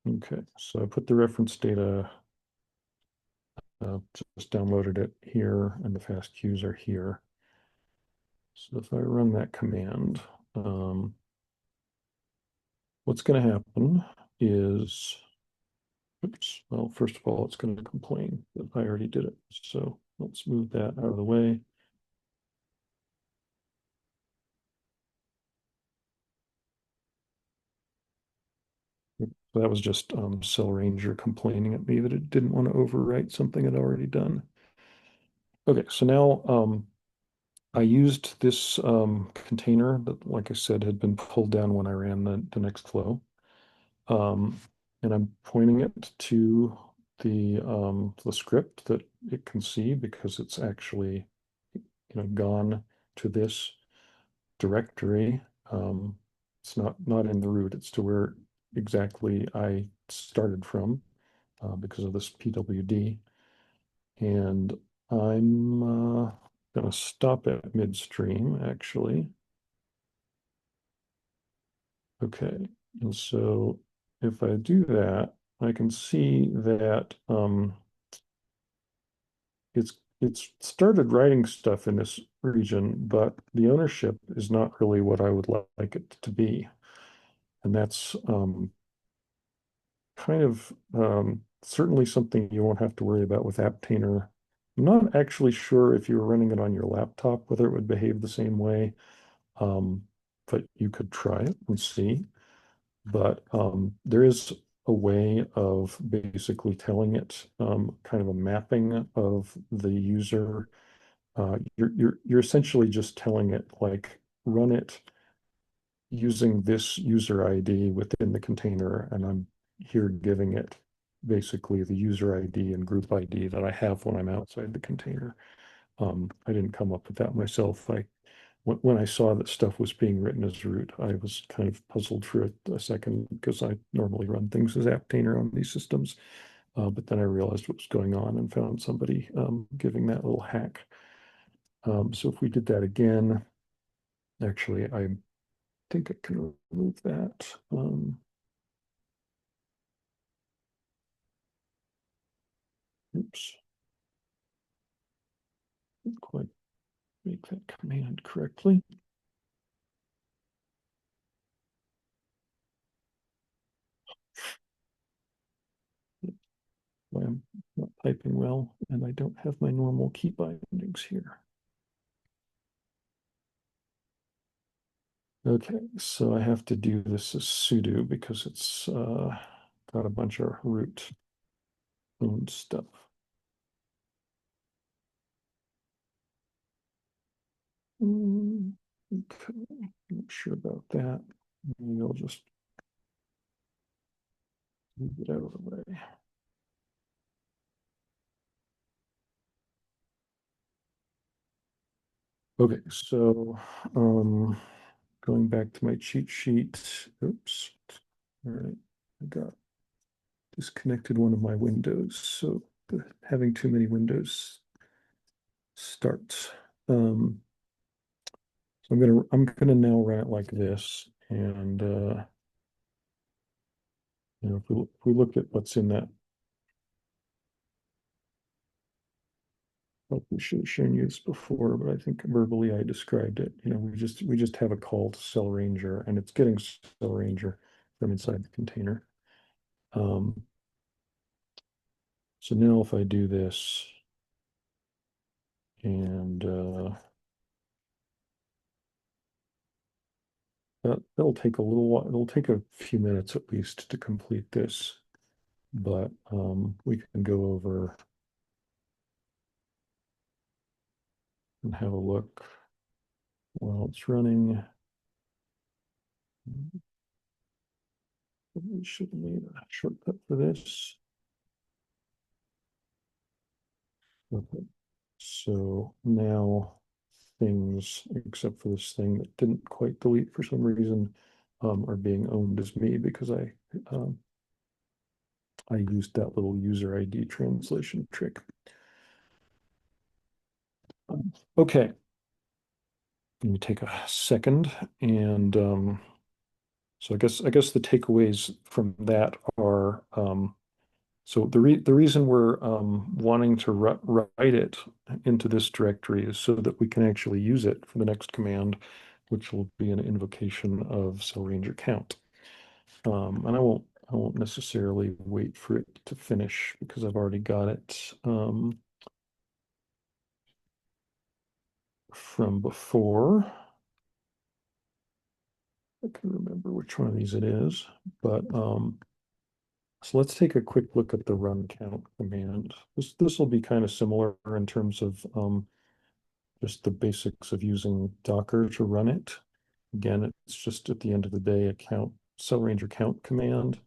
Okay, so I put the reference data, just downloaded it here, and the FASTQs are here. So if I run that command, what's going to happen is, oops, well, first of all, it's going to complain that I already did it. So let's move that out of the way. So that was just Cell Ranger complaining at me that it didn't want to overwrite something I'd already done. Okay, so now I used this container that, like I said, had been pulled down when I ran the next flow. Um, and I'm pointing it to the script that it can see because it's actually gone to this directory. Um, it's not in the root. It's to where exactly I started from because of this PWD. And I'm going to stop at midstream actually. Okay, and so if I do that, I can see that it's started writing stuff in this region, but the ownership is not really what I would like it to be. And that's kind of certainly something you won't have to worry about with Aptainer. I'm not actually sure if you were running it on your laptop, whether it would behave the same way, um, but you could try it and see. But there is a way of basically telling it kind of a mapping of the user. You're essentially just telling it like run it using this user ID within the container, and I'm here giving it basically the user ID and group ID that I have when I'm outside the container. I didn't come up with that myself. When I saw that stuff was being written as root, I was kind of puzzled for a second because I normally run things as Aptainer on these systems. But then I realized what was going on and found somebody giving that little hack. So if we did that again, actually, I think I can remove that. Oops, didn't quite make that command correctly. I'm not typing well, and I don't have my normal key bindings here. Okay, so I have to do this as sudo because it's got a bunch of root owned stuff. Okay, not sure about that. Maybe I'll just move it out of the way. Okay, so going back to my cheat sheet. Oops. All right, I got disconnected one of my windows, so having too many windows starts. So I'm gonna now run it like this, and if we look at what's in that, well, we should have shown you this before, but I think verbally I described it. We just have a call to cell ranger, and it's getting cell ranger from inside the container. Um, so now if I do this, and that'll take a little while. It'll take a few minutes at least to complete this, but we can go over and have a look while it's running. We should have made a shortcut for this. Okay, so now things, except for this thing that didn't quite delete for some reason, are being owned as me because I used that little user ID translation trick. Okay, let me take a second, and so I guess the takeaways from that are so the reason we're wanting to write it into this directory is so that we can actually use it for the next command, which will be an invocation of cell ranger count. And I won't necessarily wait for it to finish because I've already got it from before. I can remember which one of these it is, but So let's take a quick look at the run count command. This will be kind of similar in terms of just the basics of using Docker to run it. Again, it's just at the end of the day a cell ranger count command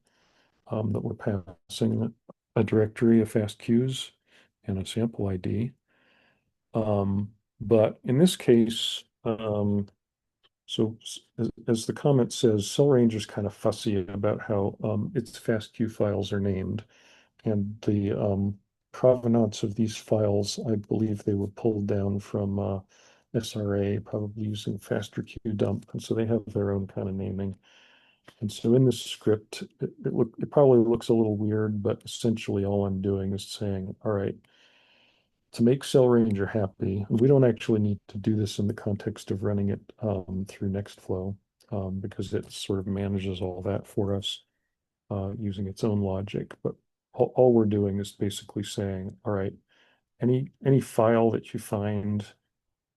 that we're passing a directory of fast queues and a sample ID. But in this case, so as the comment says, Cell Ranger is kind of fussy about how its FASTQ files are named, and the provenance of these files, I believe they were pulled down from SRA, probably using faster queue dump, and so they have their own kind of naming. And so in this script, it probably looks a little weird, but essentially all I'm doing is saying, all right, to make Cell Ranger happy, we don't actually need to do this in the context of running it through Nextflow because it sort of manages all that for us using its own logic. But all we're doing is basically saying, all right, any file that you find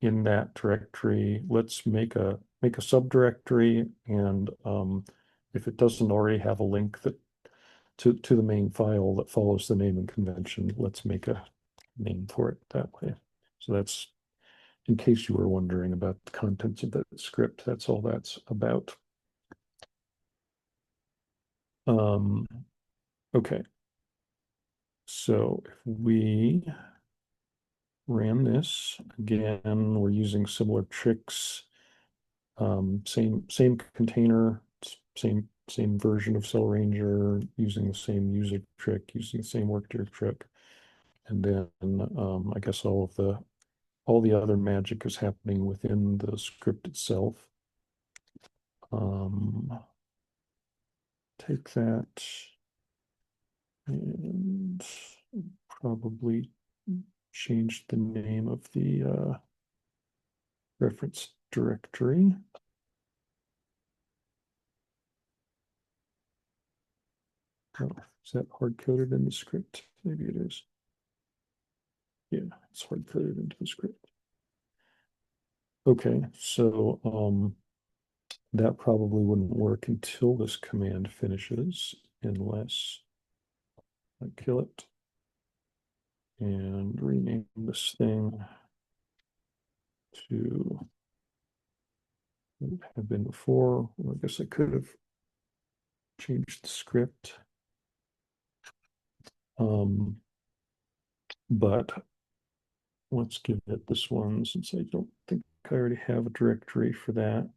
in that directory, let's make a subdirectory, and if it doesn't already have a link that to the main file that follows the naming convention, let's make a name for it that way. So that's, in case you were wondering about the contents of that script, that's all that's about. Um, okay. So if we ran this again, we're using similar tricks. Same container, same version of Cell Ranger, using the same music trick, using the same work trick, and then I guess all the other magic is happening within the script itself. Take that and probably change the name of the reference directory. Oh, is that hard coded in the script? Maybe it is. Yeah, it's hard coded into the script. Okay, so that probably wouldn't work until this command finishes, unless I kill it and rename this thing to what it had been before. Well, I guess I could have changed the script. But let's give it this one since I don't think I already have a directory for that.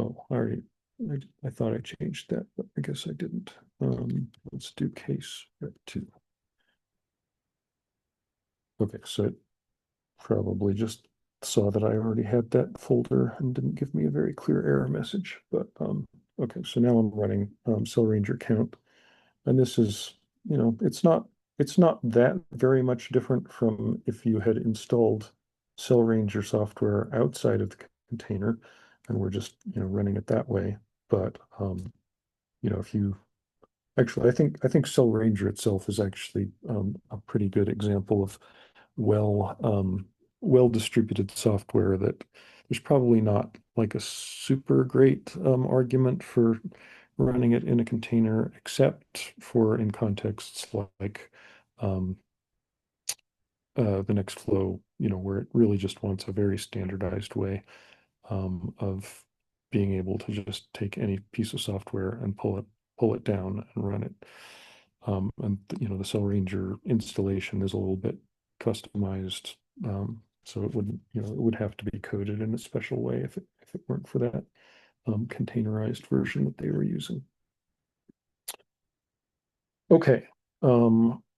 Oh, I thought I changed that, but I guess I didn't. Let's do case rep2. Okay, so it probably just saw that I already had that folder and didn't give me a very clear error message. But okay, so now I'm running Cell Ranger count, and this is, it's not that very much different from if you had installed Cell Ranger software outside of the container, and we're just running it that way. But if you actually, I think Cell Ranger itself is actually a pretty good example of well distributed software that there's probably not like a super great argument for running it in a container, except for in contexts like um, the Nextflow, where it really just wants a very standardized way of being able to just take any piece of software and pull it down and run it. And the Cell Ranger installation is a little bit customized, so it would have to be coded in a special way if it weren't for that containerized version that they were using. Okay,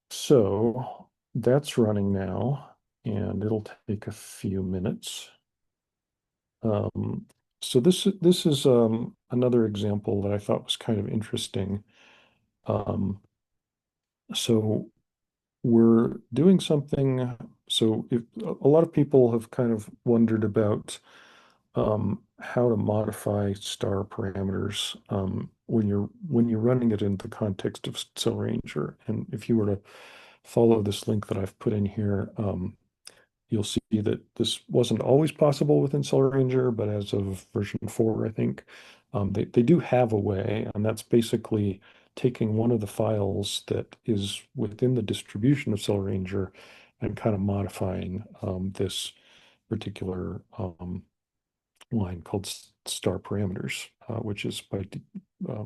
so that's running now, and it'll take a few minutes. So this is another example that I thought was kind of interesting. So we're doing something. So if a lot of people have kind of wondered about how to modify star parameters when you're running it in the context of Cell Ranger. And if you were to follow this link that I've put in here, you'll see that this wasn't always possible within Cell Ranger, but as of version 4, I think, they do have a way, and that's basically taking one of the files that is within the distribution of Cell Ranger and kind of modifying this particular line called star parameters, which is uh,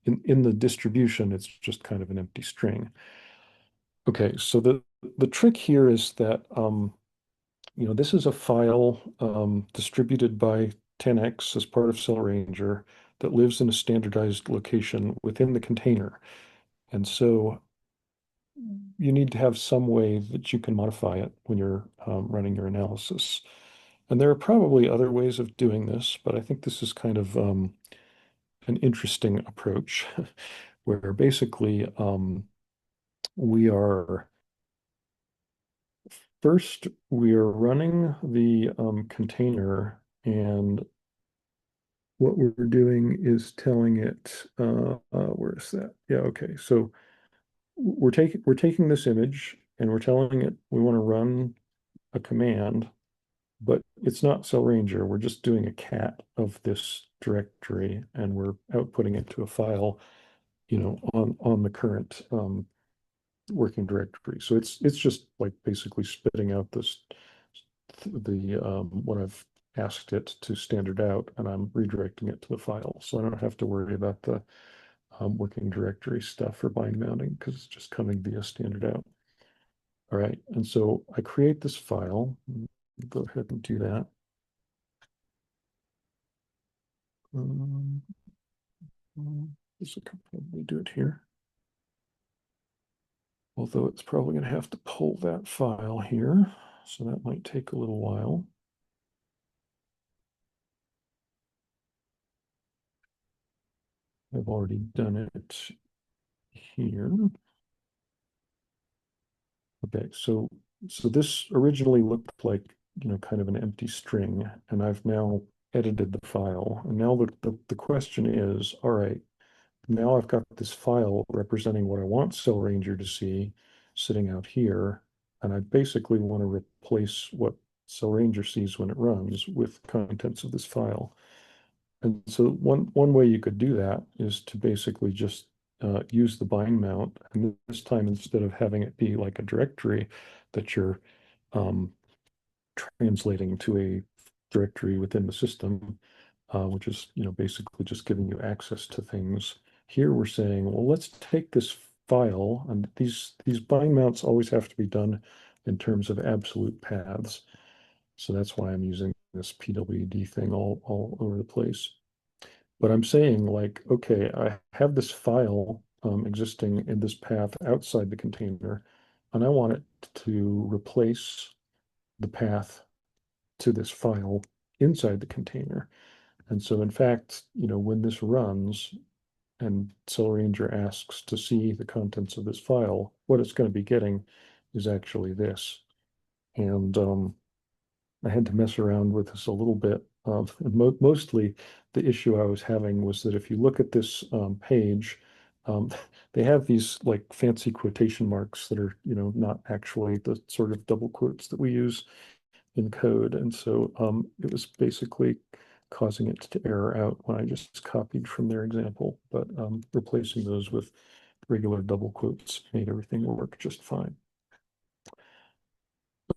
in the distribution, it's just kind of an empty string. Okay, so the trick here is that this is a file distributed by 10x as part of Cell Ranger that lives in a standardized location within the container. And so you need to have some way that you can modify it when you're running your analysis. And there are probably other ways of doing this, but I think this is kind of an interesting approach where basically we are first we are running the container, and what we're doing is telling it where is that? Yeah, okay. So we're taking this image and we're telling it we want to run a command, but it's not Cell Ranger. We're just doing a cat of this directory, and we're outputting it to a file, on the current working directory. So it's just like basically spitting out the what I've asked it to standard out, and I'm redirecting it to the file. So I don't have to worry about the working directory stuff for bind mounting because it's just coming via standard out. All right, and so I create this file. Go ahead and do that. Um, this I could probably do it here. Although it's probably going to have to pull that file here, so that might take a little while. I've already done it here. Okay, so this originally looked like, kind of an empty string, and I've now edited the file. And now the question is, all right, now I've got this file representing what I want Cell Ranger to see sitting out here, and I basically want to replace what Cell Ranger sees when it runs with contents of this file. And so one way you could do that is to basically just use the bind mount, and this time instead of having it be like a directory that you're um, translating to a directory within the system, which is basically just giving you access to things. Here we're saying, well, let's take this file, and these bind mounts always have to be done in terms of absolute paths. So that's why I'm using this PWD thing all over the place. But I'm saying like, okay, I have this file existing in this path outside the container, and I want it to replace the path to this file inside the container. And so in fact, when this runs and Cell Ranger asks to see the contents of this file, what it's going to be getting is actually this. And I had to mess around with this a little bit. Mostly the issue I was having was that if you look at this page, um, they have these like fancy quotation marks that are, not actually the sort of double quotes that we use in code. And so it was basically causing it to error out when I just copied from their example, but replacing those with regular double quotes made everything work just fine.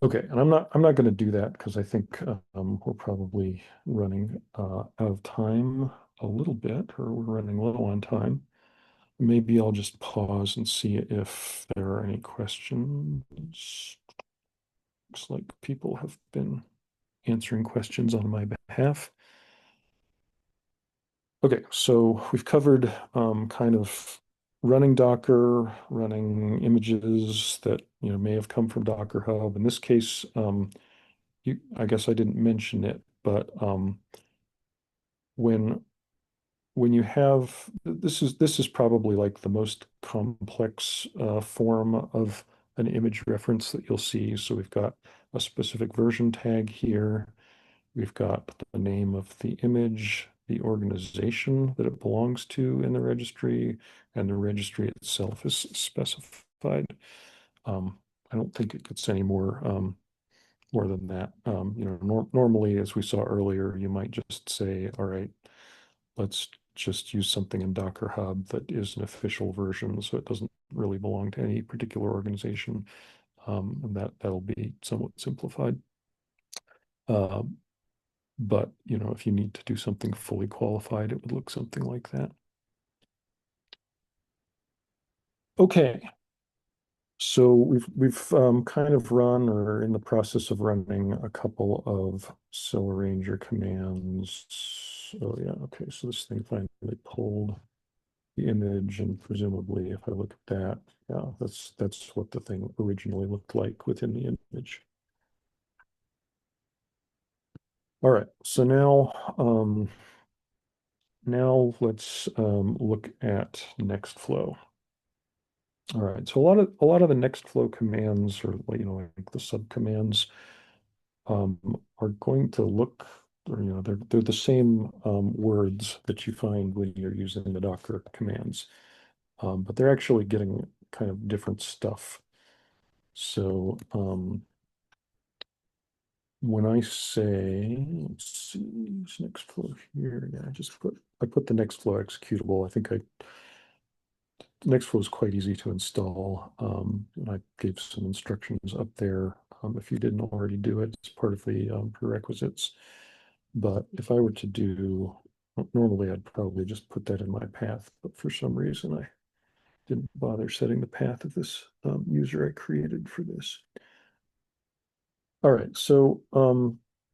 Okay, and I'm not going to do that because I think we're probably running out of time a little bit, or we're running low on time. Maybe I'll just pause and see if there are any questions. Looks like people have been answering questions on my behalf. Okay, so we've covered kind of running Docker, running images that may have come from Docker Hub. In this case, I guess I didn't mention it, but when when you have this is probably like the most complex form of an image reference that you'll see. So we've got a specific version tag here. We've got the name of the image, the organization that it belongs to in the registry, and the registry itself is specified. I don't think it gets any more than that. Normally, as we saw earlier, you might just say, all right, let's just use something in Docker Hub that is an official version, so it doesn't really belong to any particular organization. And that'll be somewhat simplified. Uh, but if you need to do something fully qualified, it would look something like that. Okay, so we've kind of run or in the process of running a couple of cell arranger commands. Oh yeah, okay. So this thing finally pulled the image, and presumably, if I look at that, yeah, that's what the thing originally looked like within the image. All right. So now let's look at Nextflow. All right. So a lot of the Nextflow commands, or like the subcommands, are going to look, or they're the same words that you find when you're using the Docker commands, but they're actually getting kind of different stuff. So when I say, let's see, use Nextflow here, yeah, I put the Nextflow executable. I think Nextflow is quite easy to install. And I gave some instructions up there. If you didn't already do it, it's part of the prerequisites. But if I were to do, normally I'd probably just put that in my path, but for some reason I didn't bother setting the path of this user I created for this. All right, so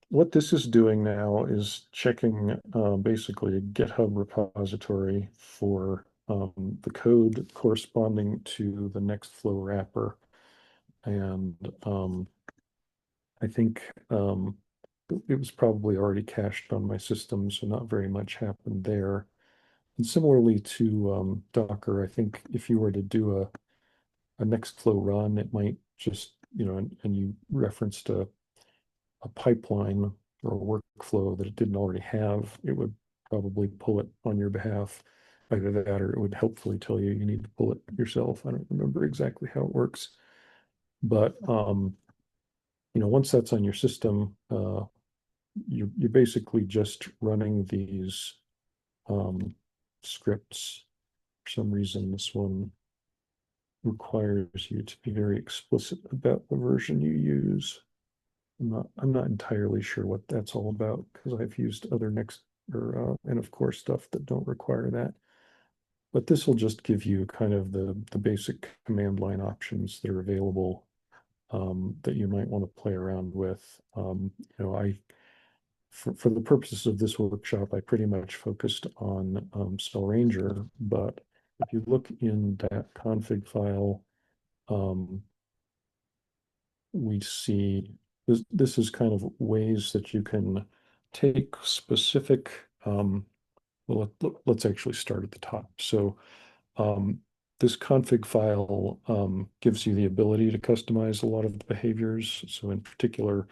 what this is doing now is checking basically a GitHub repository for the code corresponding to the Nextflow wrapper. And I think it was probably already cached on my system, so not very much happened there. And similarly to Docker, I think if you were to do a Nextflow run, it might just, and you referenced a pipeline or a workflow that it didn't already have, it would probably pull it on your behalf. Either that or it would helpfully tell you need to pull it yourself. I don't remember exactly how it works. But once that's on your system, you're basically just running these scripts. For some reason, this one requires you to be very explicit about the version you use. I'm not entirely sure what that's all about because I've used other next or and of course stuff that don't require that. But this will just give you kind of the basic command line options that are available that you might want to play around with. I for the purposes of this workshop, I pretty much focused on Cell Ranger, but if you look in that config file, um, we see this is kind of ways that you can take specific, well, let's actually start at the top. So this config file gives you the ability to customize a lot of the behaviors. So in particular,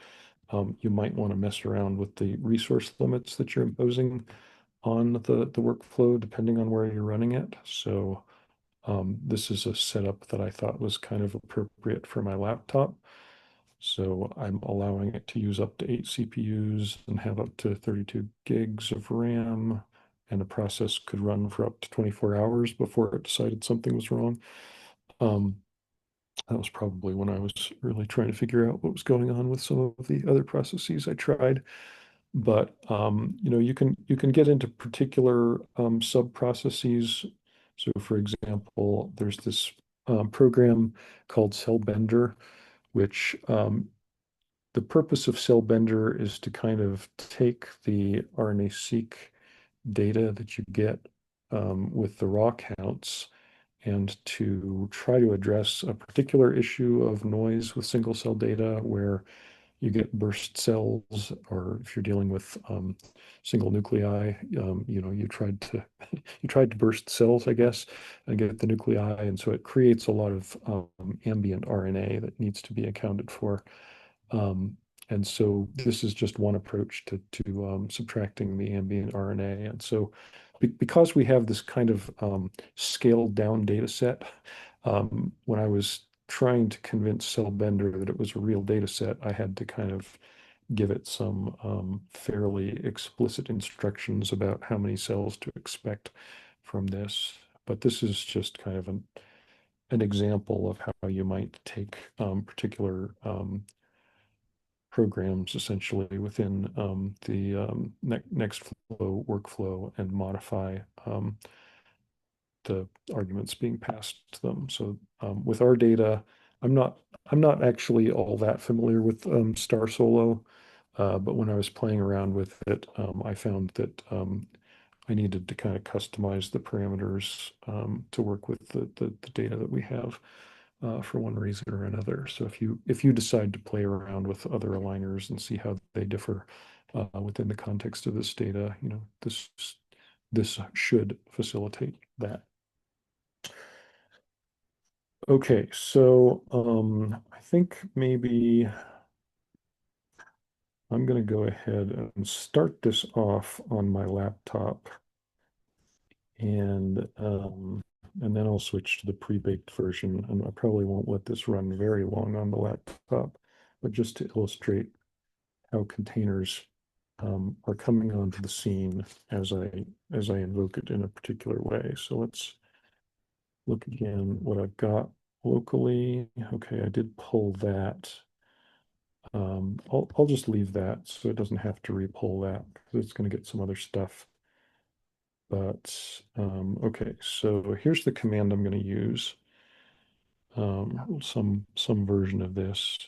you might want to mess around with the resource limits that you're imposing on the workflow, depending on where you're running it. So this is a setup that I thought was kind of appropriate for my laptop. So I'm allowing it to use up to 8 CPUs and have up to 32 gigs of RAM. And the process could run for up to 24 hours before it decided something was wrong. That was probably when I was really trying to figure out what was going on with some of the other processes I tried. But you can get into particular sub processes. So for example, there's this program called Cellbender, which the purpose of Cellbender is to kind of take the RNA-seq data that you get with the raw counts and to try to address a particular issue of noise with single cell data where you get burst cells, or if you're dealing with single nuclei, you tried to you tried to burst cells, I guess, and get the nuclei, and so it creates a lot of ambient RNA that needs to be accounted for. Um, and so this is just one approach to subtracting the ambient RNA. And so because we have this kind of scaled down data set, when I was trying to convince Cellbender that it was a real data set, I had to kind of give it some fairly explicit instructions about how many cells to expect from this. But this is just kind of an example of how you might take particular programs essentially within the Nextflow workflow and modify the arguments being passed to them. So with our data, I'm not I'm not actually all that familiar with Star Solo, but when I was playing around with it, I found that I needed to kind of customize the parameters to work with the data that we have for one reason or another. So if you decide to play around with other aligners and see how they differ within the context of this data, this should facilitate that. Okay, so I think maybe I'm going to go ahead and start this off on my laptop, and then I'll switch to the pre-baked version. And I probably won't let this run very long on the laptop, but just to illustrate how containers are coming onto the scene as I invoke it in a particular way. So let's look again what I've got locally. Okay, I did pull that. I'll just leave that so it doesn't have to repull that because it's going to get some other stuff. But okay, so here's the command I'm going to use. Some version of this,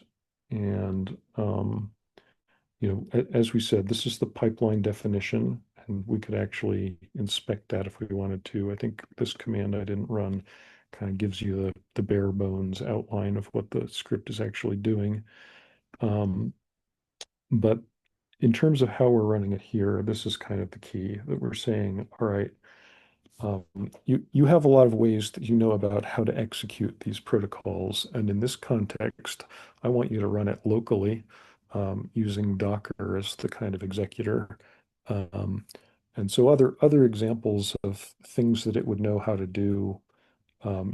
and as we said, this is the pipeline definition, and we could actually inspect that if we wanted to. I think this command I didn't run kind of gives you the bare bones outline of what the script is actually doing. But in terms of how we're running it here, this is kind of the key that we're saying, all right, you have a lot of ways that you know about how to execute these protocols. And in this context, I want you to run it locally using Docker as the kind of executor. Um, and so other examples of things that it would know how to do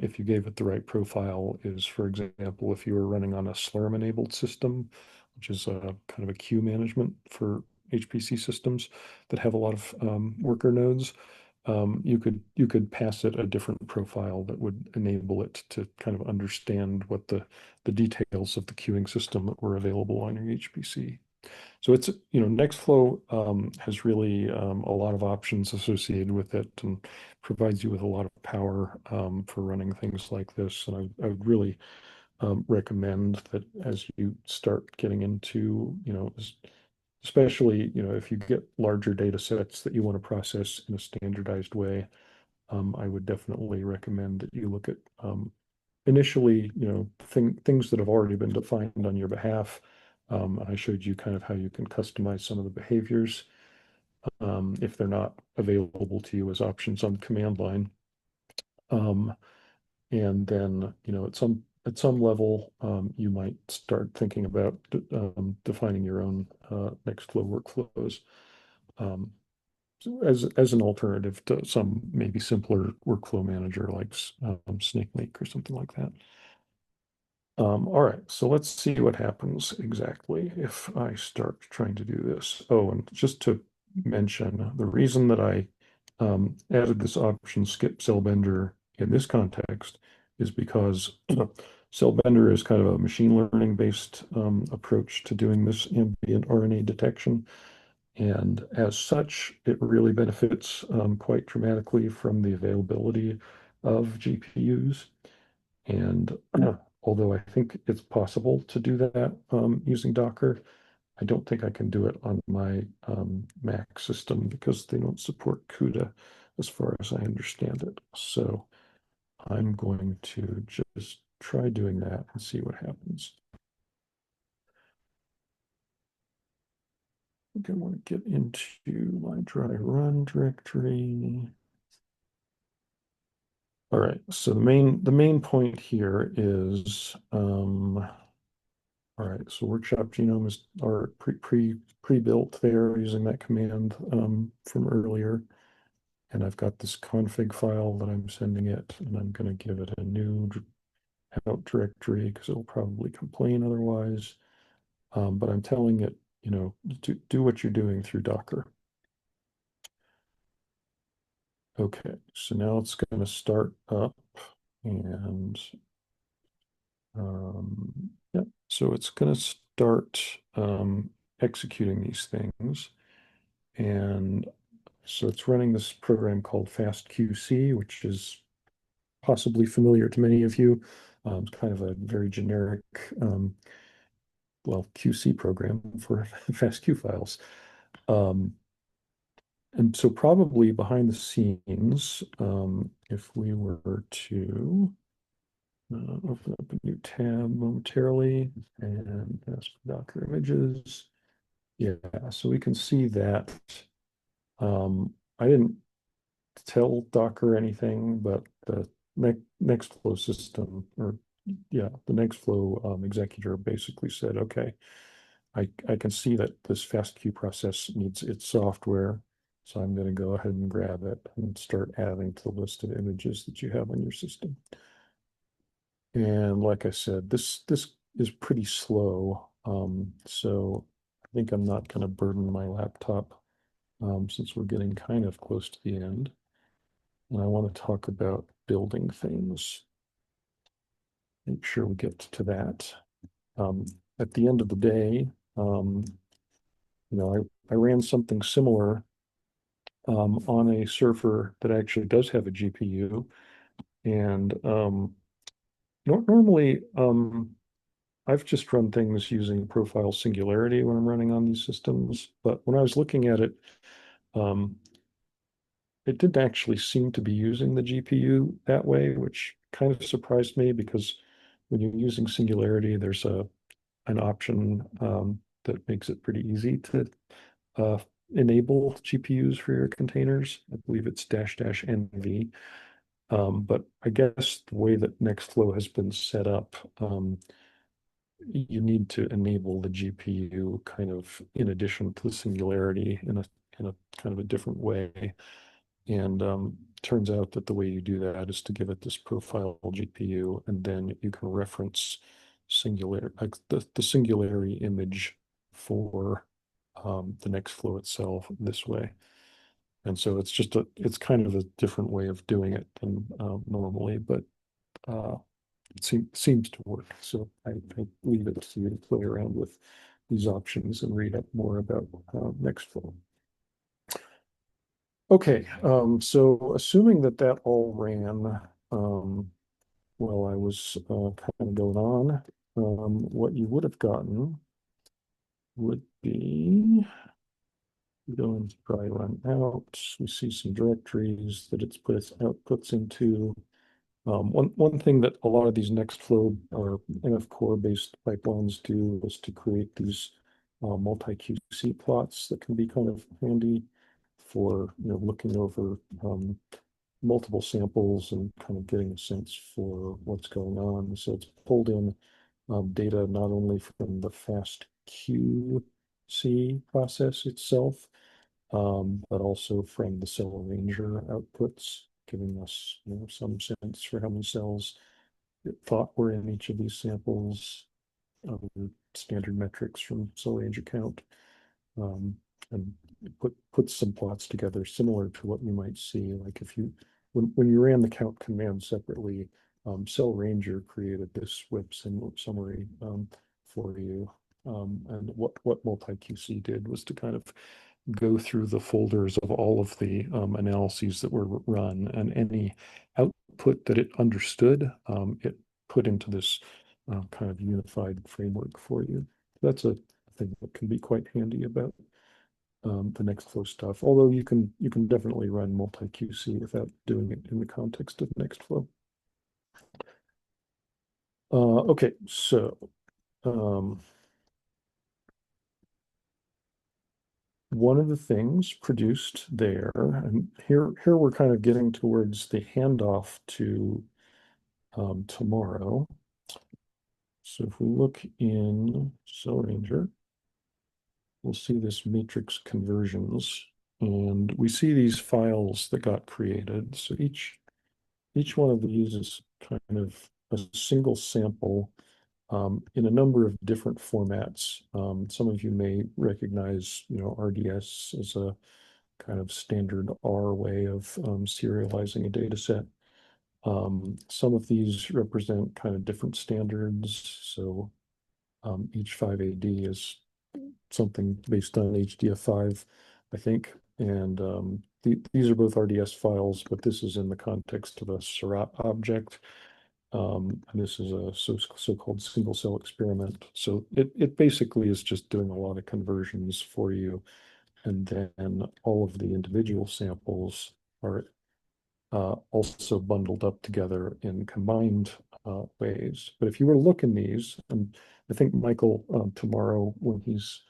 if you gave it the right profile is, for example, if you were running on a Slurm-enabled system, which is a kind of a queue management for HPC systems that have a lot of worker nodes, you could pass it a different profile that would enable it to kind of understand what the details of the queuing system that were available on your HPC. So Nextflow has really a lot of options associated with it and provides you with a lot of power for running things like this. And I would really recommend that as you start getting into, especially, if you get larger data sets that you want to process in a standardized way, I would definitely recommend that you look at initially, things that have already been defined on your behalf. And I showed you kind of how you can customize some of the behaviors if they're not available to you as options on the command line. And then, at some level, you might start thinking about defining your own Nextflow workflows as an alternative to some maybe simpler workflow manager like SnakeMake or something like that. All right, so let's see what happens exactly if I start trying to do this. Oh, and just to mention, the reason that I added this option skip Cellbender in this context is because Cellbender is kind of a machine learning based approach to doing this ambient RNA detection. And as such, it really benefits quite dramatically from the availability of GPUs. And although I think it's possible to do that using Docker, I don't think I can do it on my Mac system because they don't support CUDA as far as I understand it. So I'm going to just try doing that and see what happens. think I want to get into my dry run directory. All right, so the main point here is all right, so workshop genome is are pre-built there using that command from earlier. And I've got this config file that I'm sending it, and I'm going to give it a new out directory because it'll probably complain otherwise. But I'm telling it, do what you're doing through Docker. Okay, so now it's going to start up and yeah, so it's going to start executing these things. And so it's running this program called FastQC, which is possibly familiar to many of you. It's kind of a very generic, well, QC program for FASTQ files. And so probably behind the scenes, if we were to open up a new tab momentarily and ask for Docker images. Yeah, so we can see that I didn't tell Docker anything, but the Nextflow system, or yeah, the Nextflow executor basically said, okay, I can see that this FastQ process needs its software, so I'm going to go ahead and grab it and start adding to the list of images that you have on your system. And like I said, this is pretty slow, so I think I'm not going to burden my laptop since we're getting kind of close to the end. And I want to talk about building things. Make sure we get to that. At the end of the day, I ran something similar on a server that actually does have a GPU. And normally, I've just run things using profile singularity when I'm running on these systems. But when I was looking at it, um, it didn't actually seem to be using the GPU that way, which kind of surprised me because when you're using Singularity, there's an option that makes it pretty easy to uh, enable GPUs for your containers. I believe it's dash dash NV. But I guess the way that Nextflow has been set up, you need to enable the GPU kind of in addition to the Singularity in a kind of a different way. And turns out that the way you do that is to give it this profile GPU, and then you can reference the Singularity image for the Nextflow itself this way. And so it's kind of a different way of doing it than normally, but uh, it seems to work. So I leave it to you to play around with these options and read up more about Nextflow. Okay, so assuming that that all ran while I was kind of going on, what you would have gotten would be go into dry run out. We see some directories that it's put its outputs into. One thing that a lot of these Nextflow or NF Core based pipelines do is to create these multi-QC plots that can be kind of handy for looking over multiple samples and kind of getting a sense for what's going on. So it's pulled in data not only from the FastQC process itself, but also from the cell arranger outputs, giving us some sense for how many cells it thought were in each of these samples, standard metrics from cell range count, and put some plots together similar to what you might see, like if you when you ran the count command separately, Cell Ranger created this web summary for you. And what multi-QC did was to kind of go through the folders of all of the analyses that were run, and any output that it understood, it put into this kind of unified framework for you. That's a thing that can be quite handy about the Nextflow stuff. Although you can definitely run multi-QC without doing it in the context of Nextflow. Okay, so one of the things produced there, and here we're kind of getting towards the handoff to tomorrow. So if we look in Cell Ranger, we'll see this matrix conversions, and we see these files that got created. So each one of these is kind of a single sample in a number of different formats. Some of you may recognize, RDS as a kind of standard R way of serializing a data set. Some of these represent kind of different standards. So H5AD is something based on HDF5, I think. And these are both RDS files, but this is in the context of a Seurat object. And this is a so-called single cell experiment. So it basically is just doing a lot of conversions for you. And then all of the individual samples are also bundled up together in combined ways. But if you were to look in these, and I think Michael tomorrow, when he's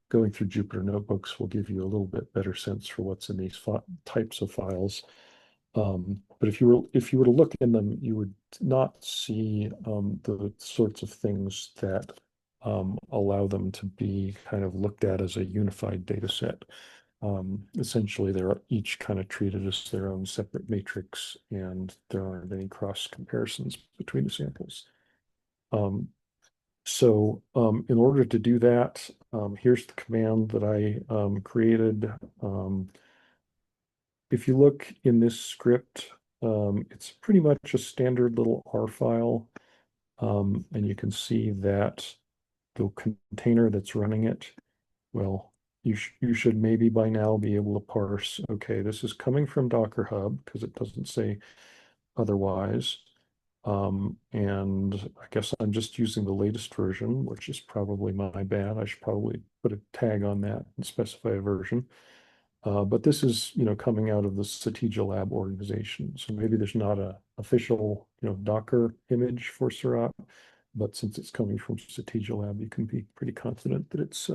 going through Jupyter Notebooks, will give you a little bit better sense for what's in these types of files. But if you were to look in them, you would not see the sorts of things that allow them to be kind of looked at as a unified data set. Essentially, they're each kind of treated as their own separate matrix, and there aren't any cross comparisons between the samples. So in order to do that, here's the command that I created. If you look in this script, it's pretty much a standard little R file. And you can see that the container that's running it, well, you should maybe by now be able to parse, okay, this is coming from Docker Hub because it doesn't say otherwise. And I guess I'm just using the latest version, which is probably my bad. I should probably put a tag on that and specify a version. But this is, coming out of the Satija Lab organization. So maybe there's not a official, Docker image for Seurat, but since it's coming from Satija Lab, you can be pretty confident that it's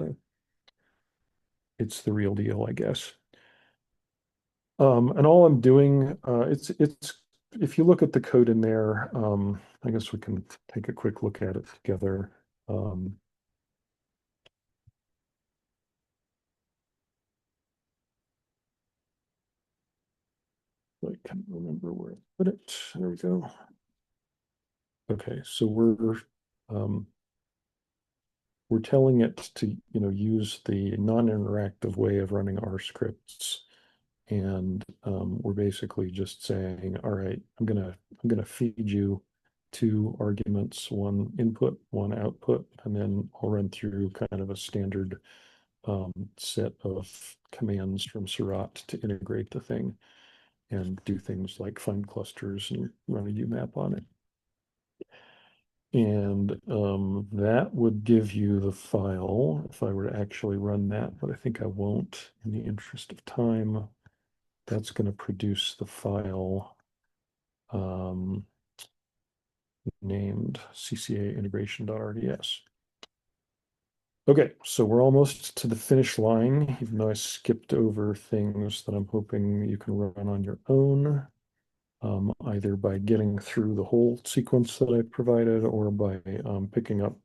the real deal, I guess. And all I'm doing, if you look at the code in there, I guess we can take a quick look at it together. I can't remember where I put it. There we go. Okay, so we're telling it to, use the non-interactive way of running our scripts. And we're basically just saying, all right, I'm gonna feed you two arguments, one input, one output, and then I'll run through kind of a standard set of commands from Seurat to integrate the thing and do things like find clusters and run a UMAP on it. And that would give you the file if I were to actually run that, but I think I won't in the interest of time. That's going to produce the file named CCA integration.rds. Okay, so we're almost to the finish line, even though I skipped over things that I'm hoping you can run on your own, either by getting through the whole sequence that I provided or by picking up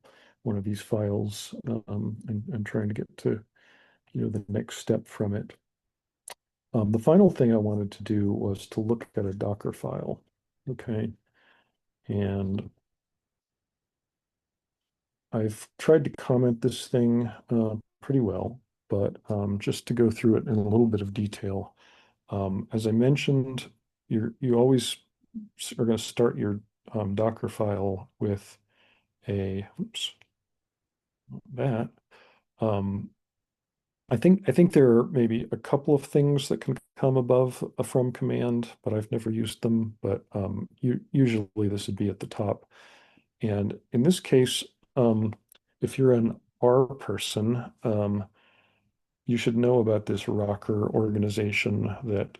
one of these files and trying to get to the next step from it. The final thing I wanted to do was to look at a Docker file. Okay, and I've tried to comment this thing pretty well, but just to go through it in a little bit of detail. As I mentioned, you always are going to start your Docker file with oops, that. Um, I think there are maybe a couple of things that can come above a from command, but I've never used them. But usually this would be at the top. And in this case, if you're an R person, you should know about this Rocker organization that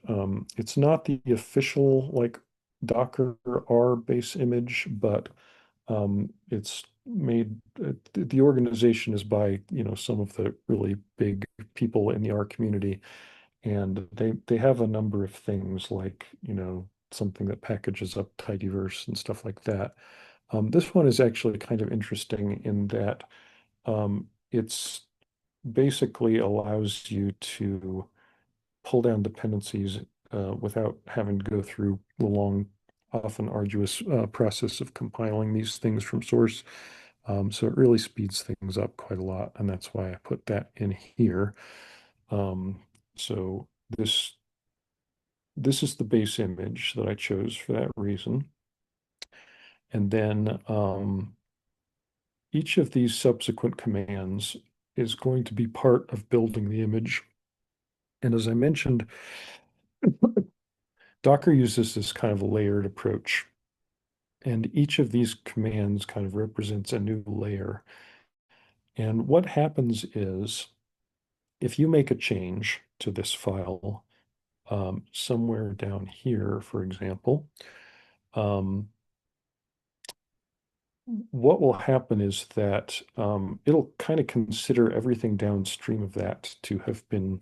it's not the official like Docker R base image, but it's made, the organization is by, some of the really big people in the R community, and they have a number of things like, something that packages up tidyverse and stuff like that. This one is actually kind of interesting in that it's basically allows you to pull down dependencies without having to go through the long, often arduous process of compiling these things from source. So it really speeds things up quite a lot, and that's why I put that in here. Um, so this is the base image that I chose for that reason. And then each of these subsequent commands is going to be part of building the image. And as I mentioned, Docker uses this kind of layered approach. And each of these commands kind of represents a new layer. And what happens is if you make a change to this file somewhere down here, for example, um, what will happen is that it'll kind of consider everything downstream of that to have been,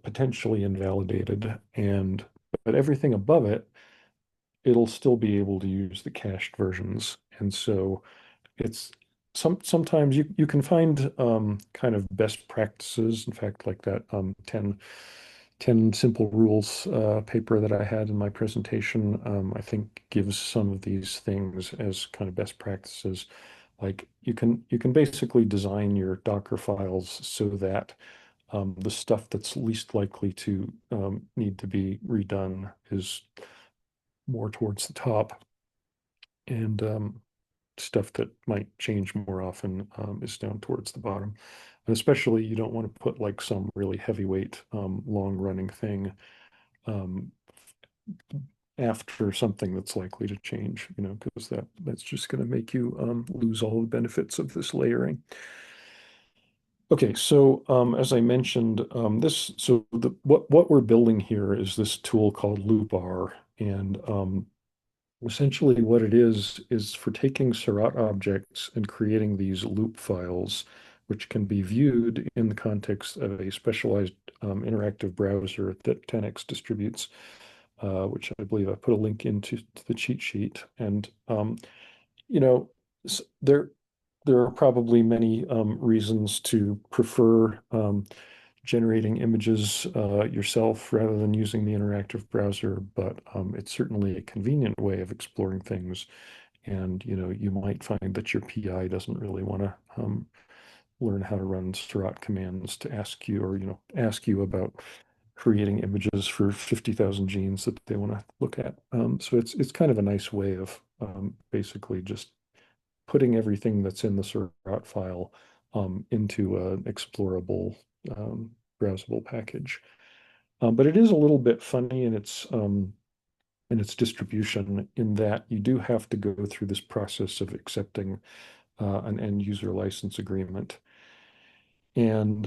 potentially invalidated, and but everything above it, it'll still be able to use the cached versions. And so it's sometimes you can find kind of best practices. In fact, like that 10 simple rules paper that I had in my presentation, I think gives some of these things as kind of best practices. Like you can basically design your Docker files so that the stuff that's least likely to need to be redone is more towards the top, and stuff that might change more often is down towards the bottom. And especially you don't want to put like some really heavyweight, long-running thing um, after something that's likely to change, because that's just going to make you lose all the benefits of this layering. Okay, so as I mentioned, what we're building here is this tool called loopr, and essentially what it is for taking Seurat objects and creating these loop files, which can be viewed in the context of a specialized interactive browser that 10x distributes, which I believe I put a link into the cheat sheet. And you know, there are probably many reasons to prefer generating images yourself rather than using the interactive browser, but it's certainly a convenient way of exploring things. And you might find that your PI doesn't really want to learn how to run Seurat commands to ask you, or ask you about creating images for 50,000 genes that they want to look at. So it's kind of a nice way of basically just putting everything that's in the Seurat file into an explorable, browsable package. But it is a little bit funny in its distribution, in that you do have to go through this process of accepting an end user license agreement. And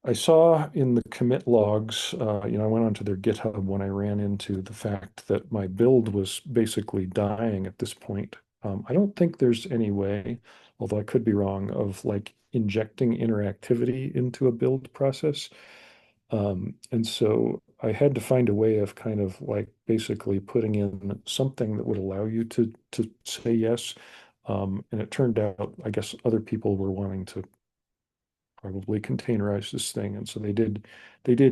I saw in the commit logs, I went onto their GitHub when I ran into the fact that my build was basically dying at this point. I don't think there's any way, although I could be wrong, of like injecting interactivity into a build process. And so I had to find a way of kind of like basically putting in something that would allow you to say yes. And it turned out, I guess other people were wanting to probably containerize this thing. And so they did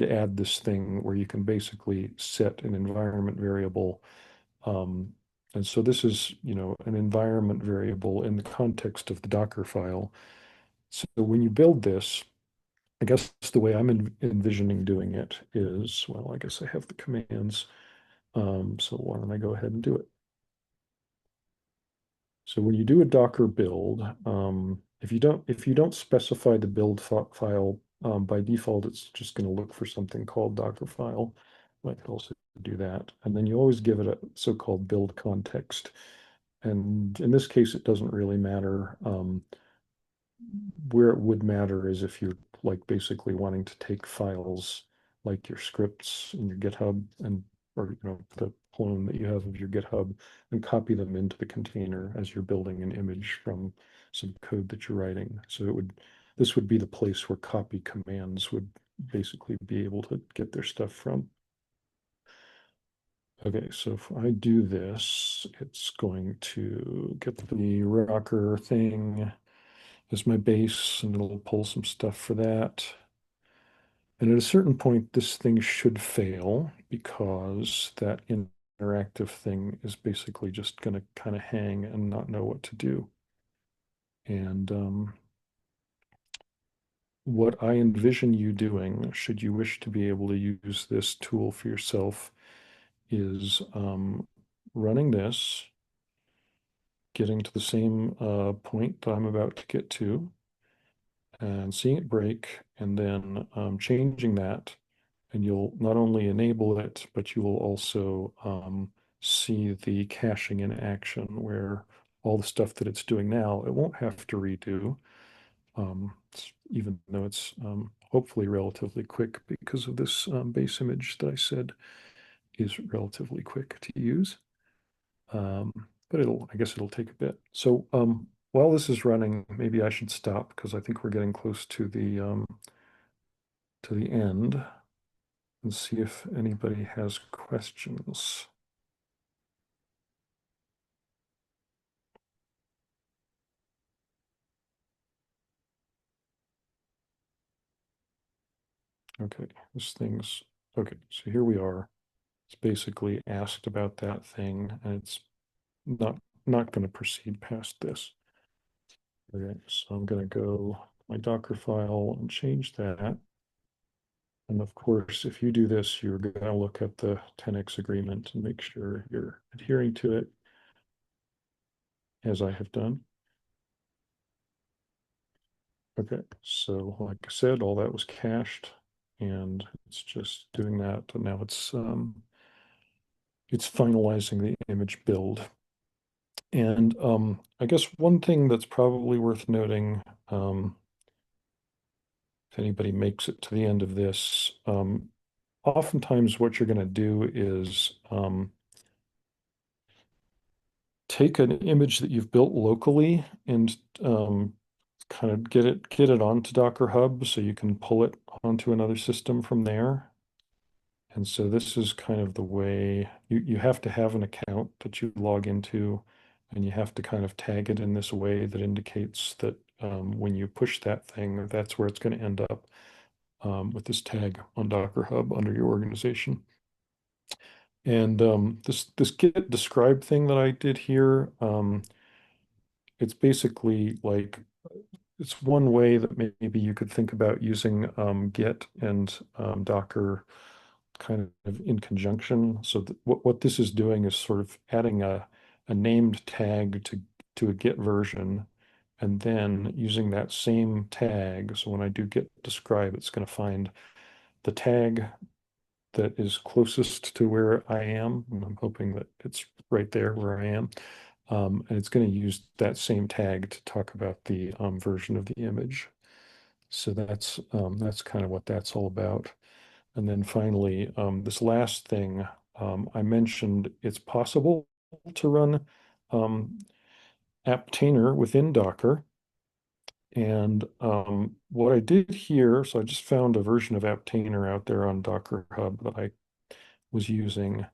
add this thing where you can basically set an environment variable. Um, and so this is, an environment variable in the context of the Docker file. So when you build this, I guess the way I'm envisioning doing it is, well, I guess I have the commands. So why don't I go ahead and do it? So when you do a Docker build, if you don't specify the build file, by default, it's just going to look for something called Docker file. I could also do that. And then you always give it a so-called build context. And in this case, it doesn't really matter. Where it would matter is if you're like basically wanting to take files like your scripts in your GitHub, and or the clone that you have of your GitHub, and copy them into the container as you're building an image from some code that you're writing. So it would this would be the place where copy commands would basically be able to get their stuff from. Okay, so if I do this, it's going to get the rocker thing as my base, and it'll pull some stuff for that. And at a certain point, this thing should fail because that interactive thing is basically just going to kind of hang and not know what to do. And what I envision you doing, should you wish to be able to use this tool for yourself, is running this, getting to the same point that I'm about to get to, and seeing it break, and then changing that. And you'll not only enable it, but you will also see the caching in action where all the stuff that it's doing now, it won't have to redo, even though it's hopefully relatively quick because of this base image that I said is relatively quick to use. But I guess it'll take a bit. So while this is running, maybe I should stop because I think we're getting close to the end, and see if anybody has questions. Okay, okay. So here we are. It's basically asked about that thing, and it's not going to proceed past this. Okay, so I'm going to go my Docker file and change that. And of course, if you do this, you're going to look at the 10x agreement and make sure you're adhering to it, as I have done. Okay, so like I said, all that was cached, and it's just doing that. And now it's finalizing the image build. And I guess one thing that's probably worth noting, if anybody makes it to the end of this, oftentimes what you're going to do is take an image that you've built locally and kind of get it onto Docker Hub so you can pull it onto another system from there. And so this is kind of the way you have to have an account that you log into, and you have to kind of tag it in this way that indicates that when you push that thing, that's where it's going to end up with this tag on Docker Hub under your organization. And this git describe thing that I did here, it's basically like it's one way that maybe you could think about using Git and Docker kind of in conjunction. So what this is doing is sort of adding a named tag to a Git version, and then using that same tag. So when I do Git describe, it's going to find the tag that is closest to where I am. And I'm hoping that it's right there where I am. And it's going to use that same tag to talk about the version of the image. So that's kind of what that's all about. And then finally, this last thing, I mentioned it's possible to run Aptainer within Docker. And what I did here, so I just found a version of Aptainer out there on Docker Hub that I was using.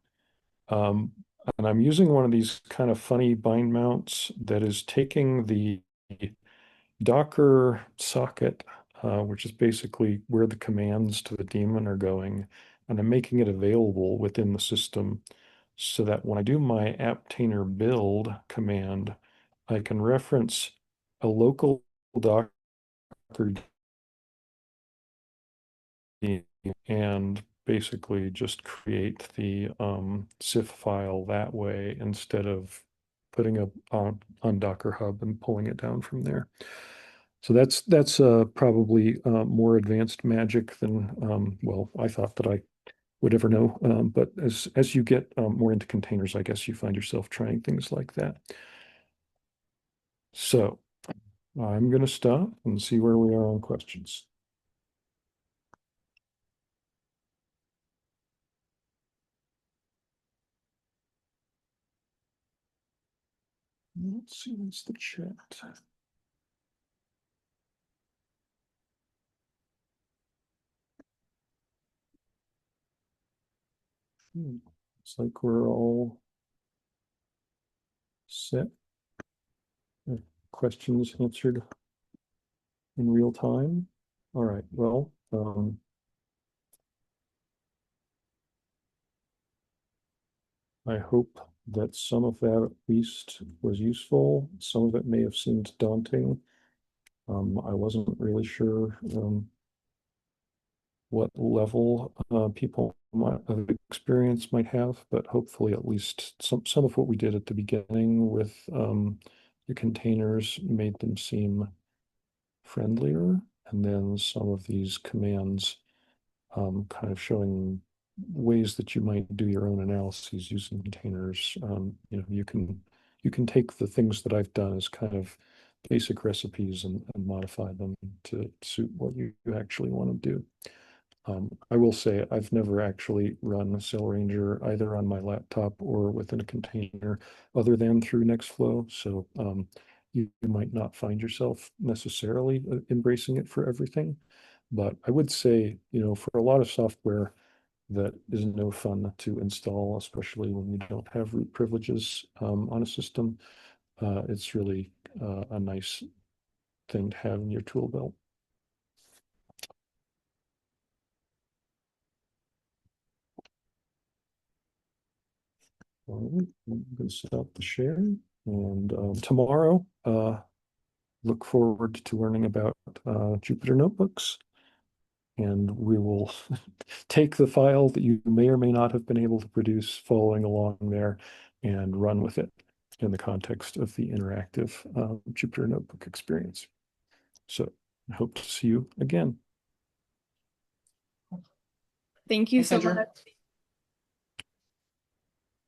Um, and I'm using one of these kind of funny bind mounts that is taking the Docker socket, which is basically where the commands to the daemon are going, and I'm making it available within the system so that when I do my aptainer build command, I can reference a local Docker and basically just create the CIF file that way instead of putting it on Docker Hub and pulling it down from there. So that's probably more advanced magic than well, I thought that I would ever know. But as you get more into containers, I guess you find yourself trying things like that. So I'm going to stop and see where we are on questions. Let's see, what's the chat? Looks like we're all set. Questions answered in real time. All right, well, I hope that some of that at least was useful. Some of it may have seemed daunting. I wasn't really sure what level people of experience might have, but hopefully at least some of what we did at the beginning with the containers made them seem friendlier. And then some of these commands kind of showing ways that you might do your own analyses using containers. You can take the things that I've done as kind of basic recipes and modify them to suit what you actually want to do. I will say I've never actually run Cell Ranger either on my laptop or within a container other than through Nextflow. So you might not find yourself necessarily embracing it for everything. But I would say, for a lot of software that is no fun to install, especially when you don't have root privileges on a system, it's really a nice thing to have in your tool belt. I'm going to stop the share. And tomorrow, look forward to learning about Jupyter Notebooks. And we will take the file that you may or may not have been able to produce following along there and run with it in the context of the interactive Jupyter Notebook experience. So I hope to see you again. Thank you Thanks, so Andrew. much.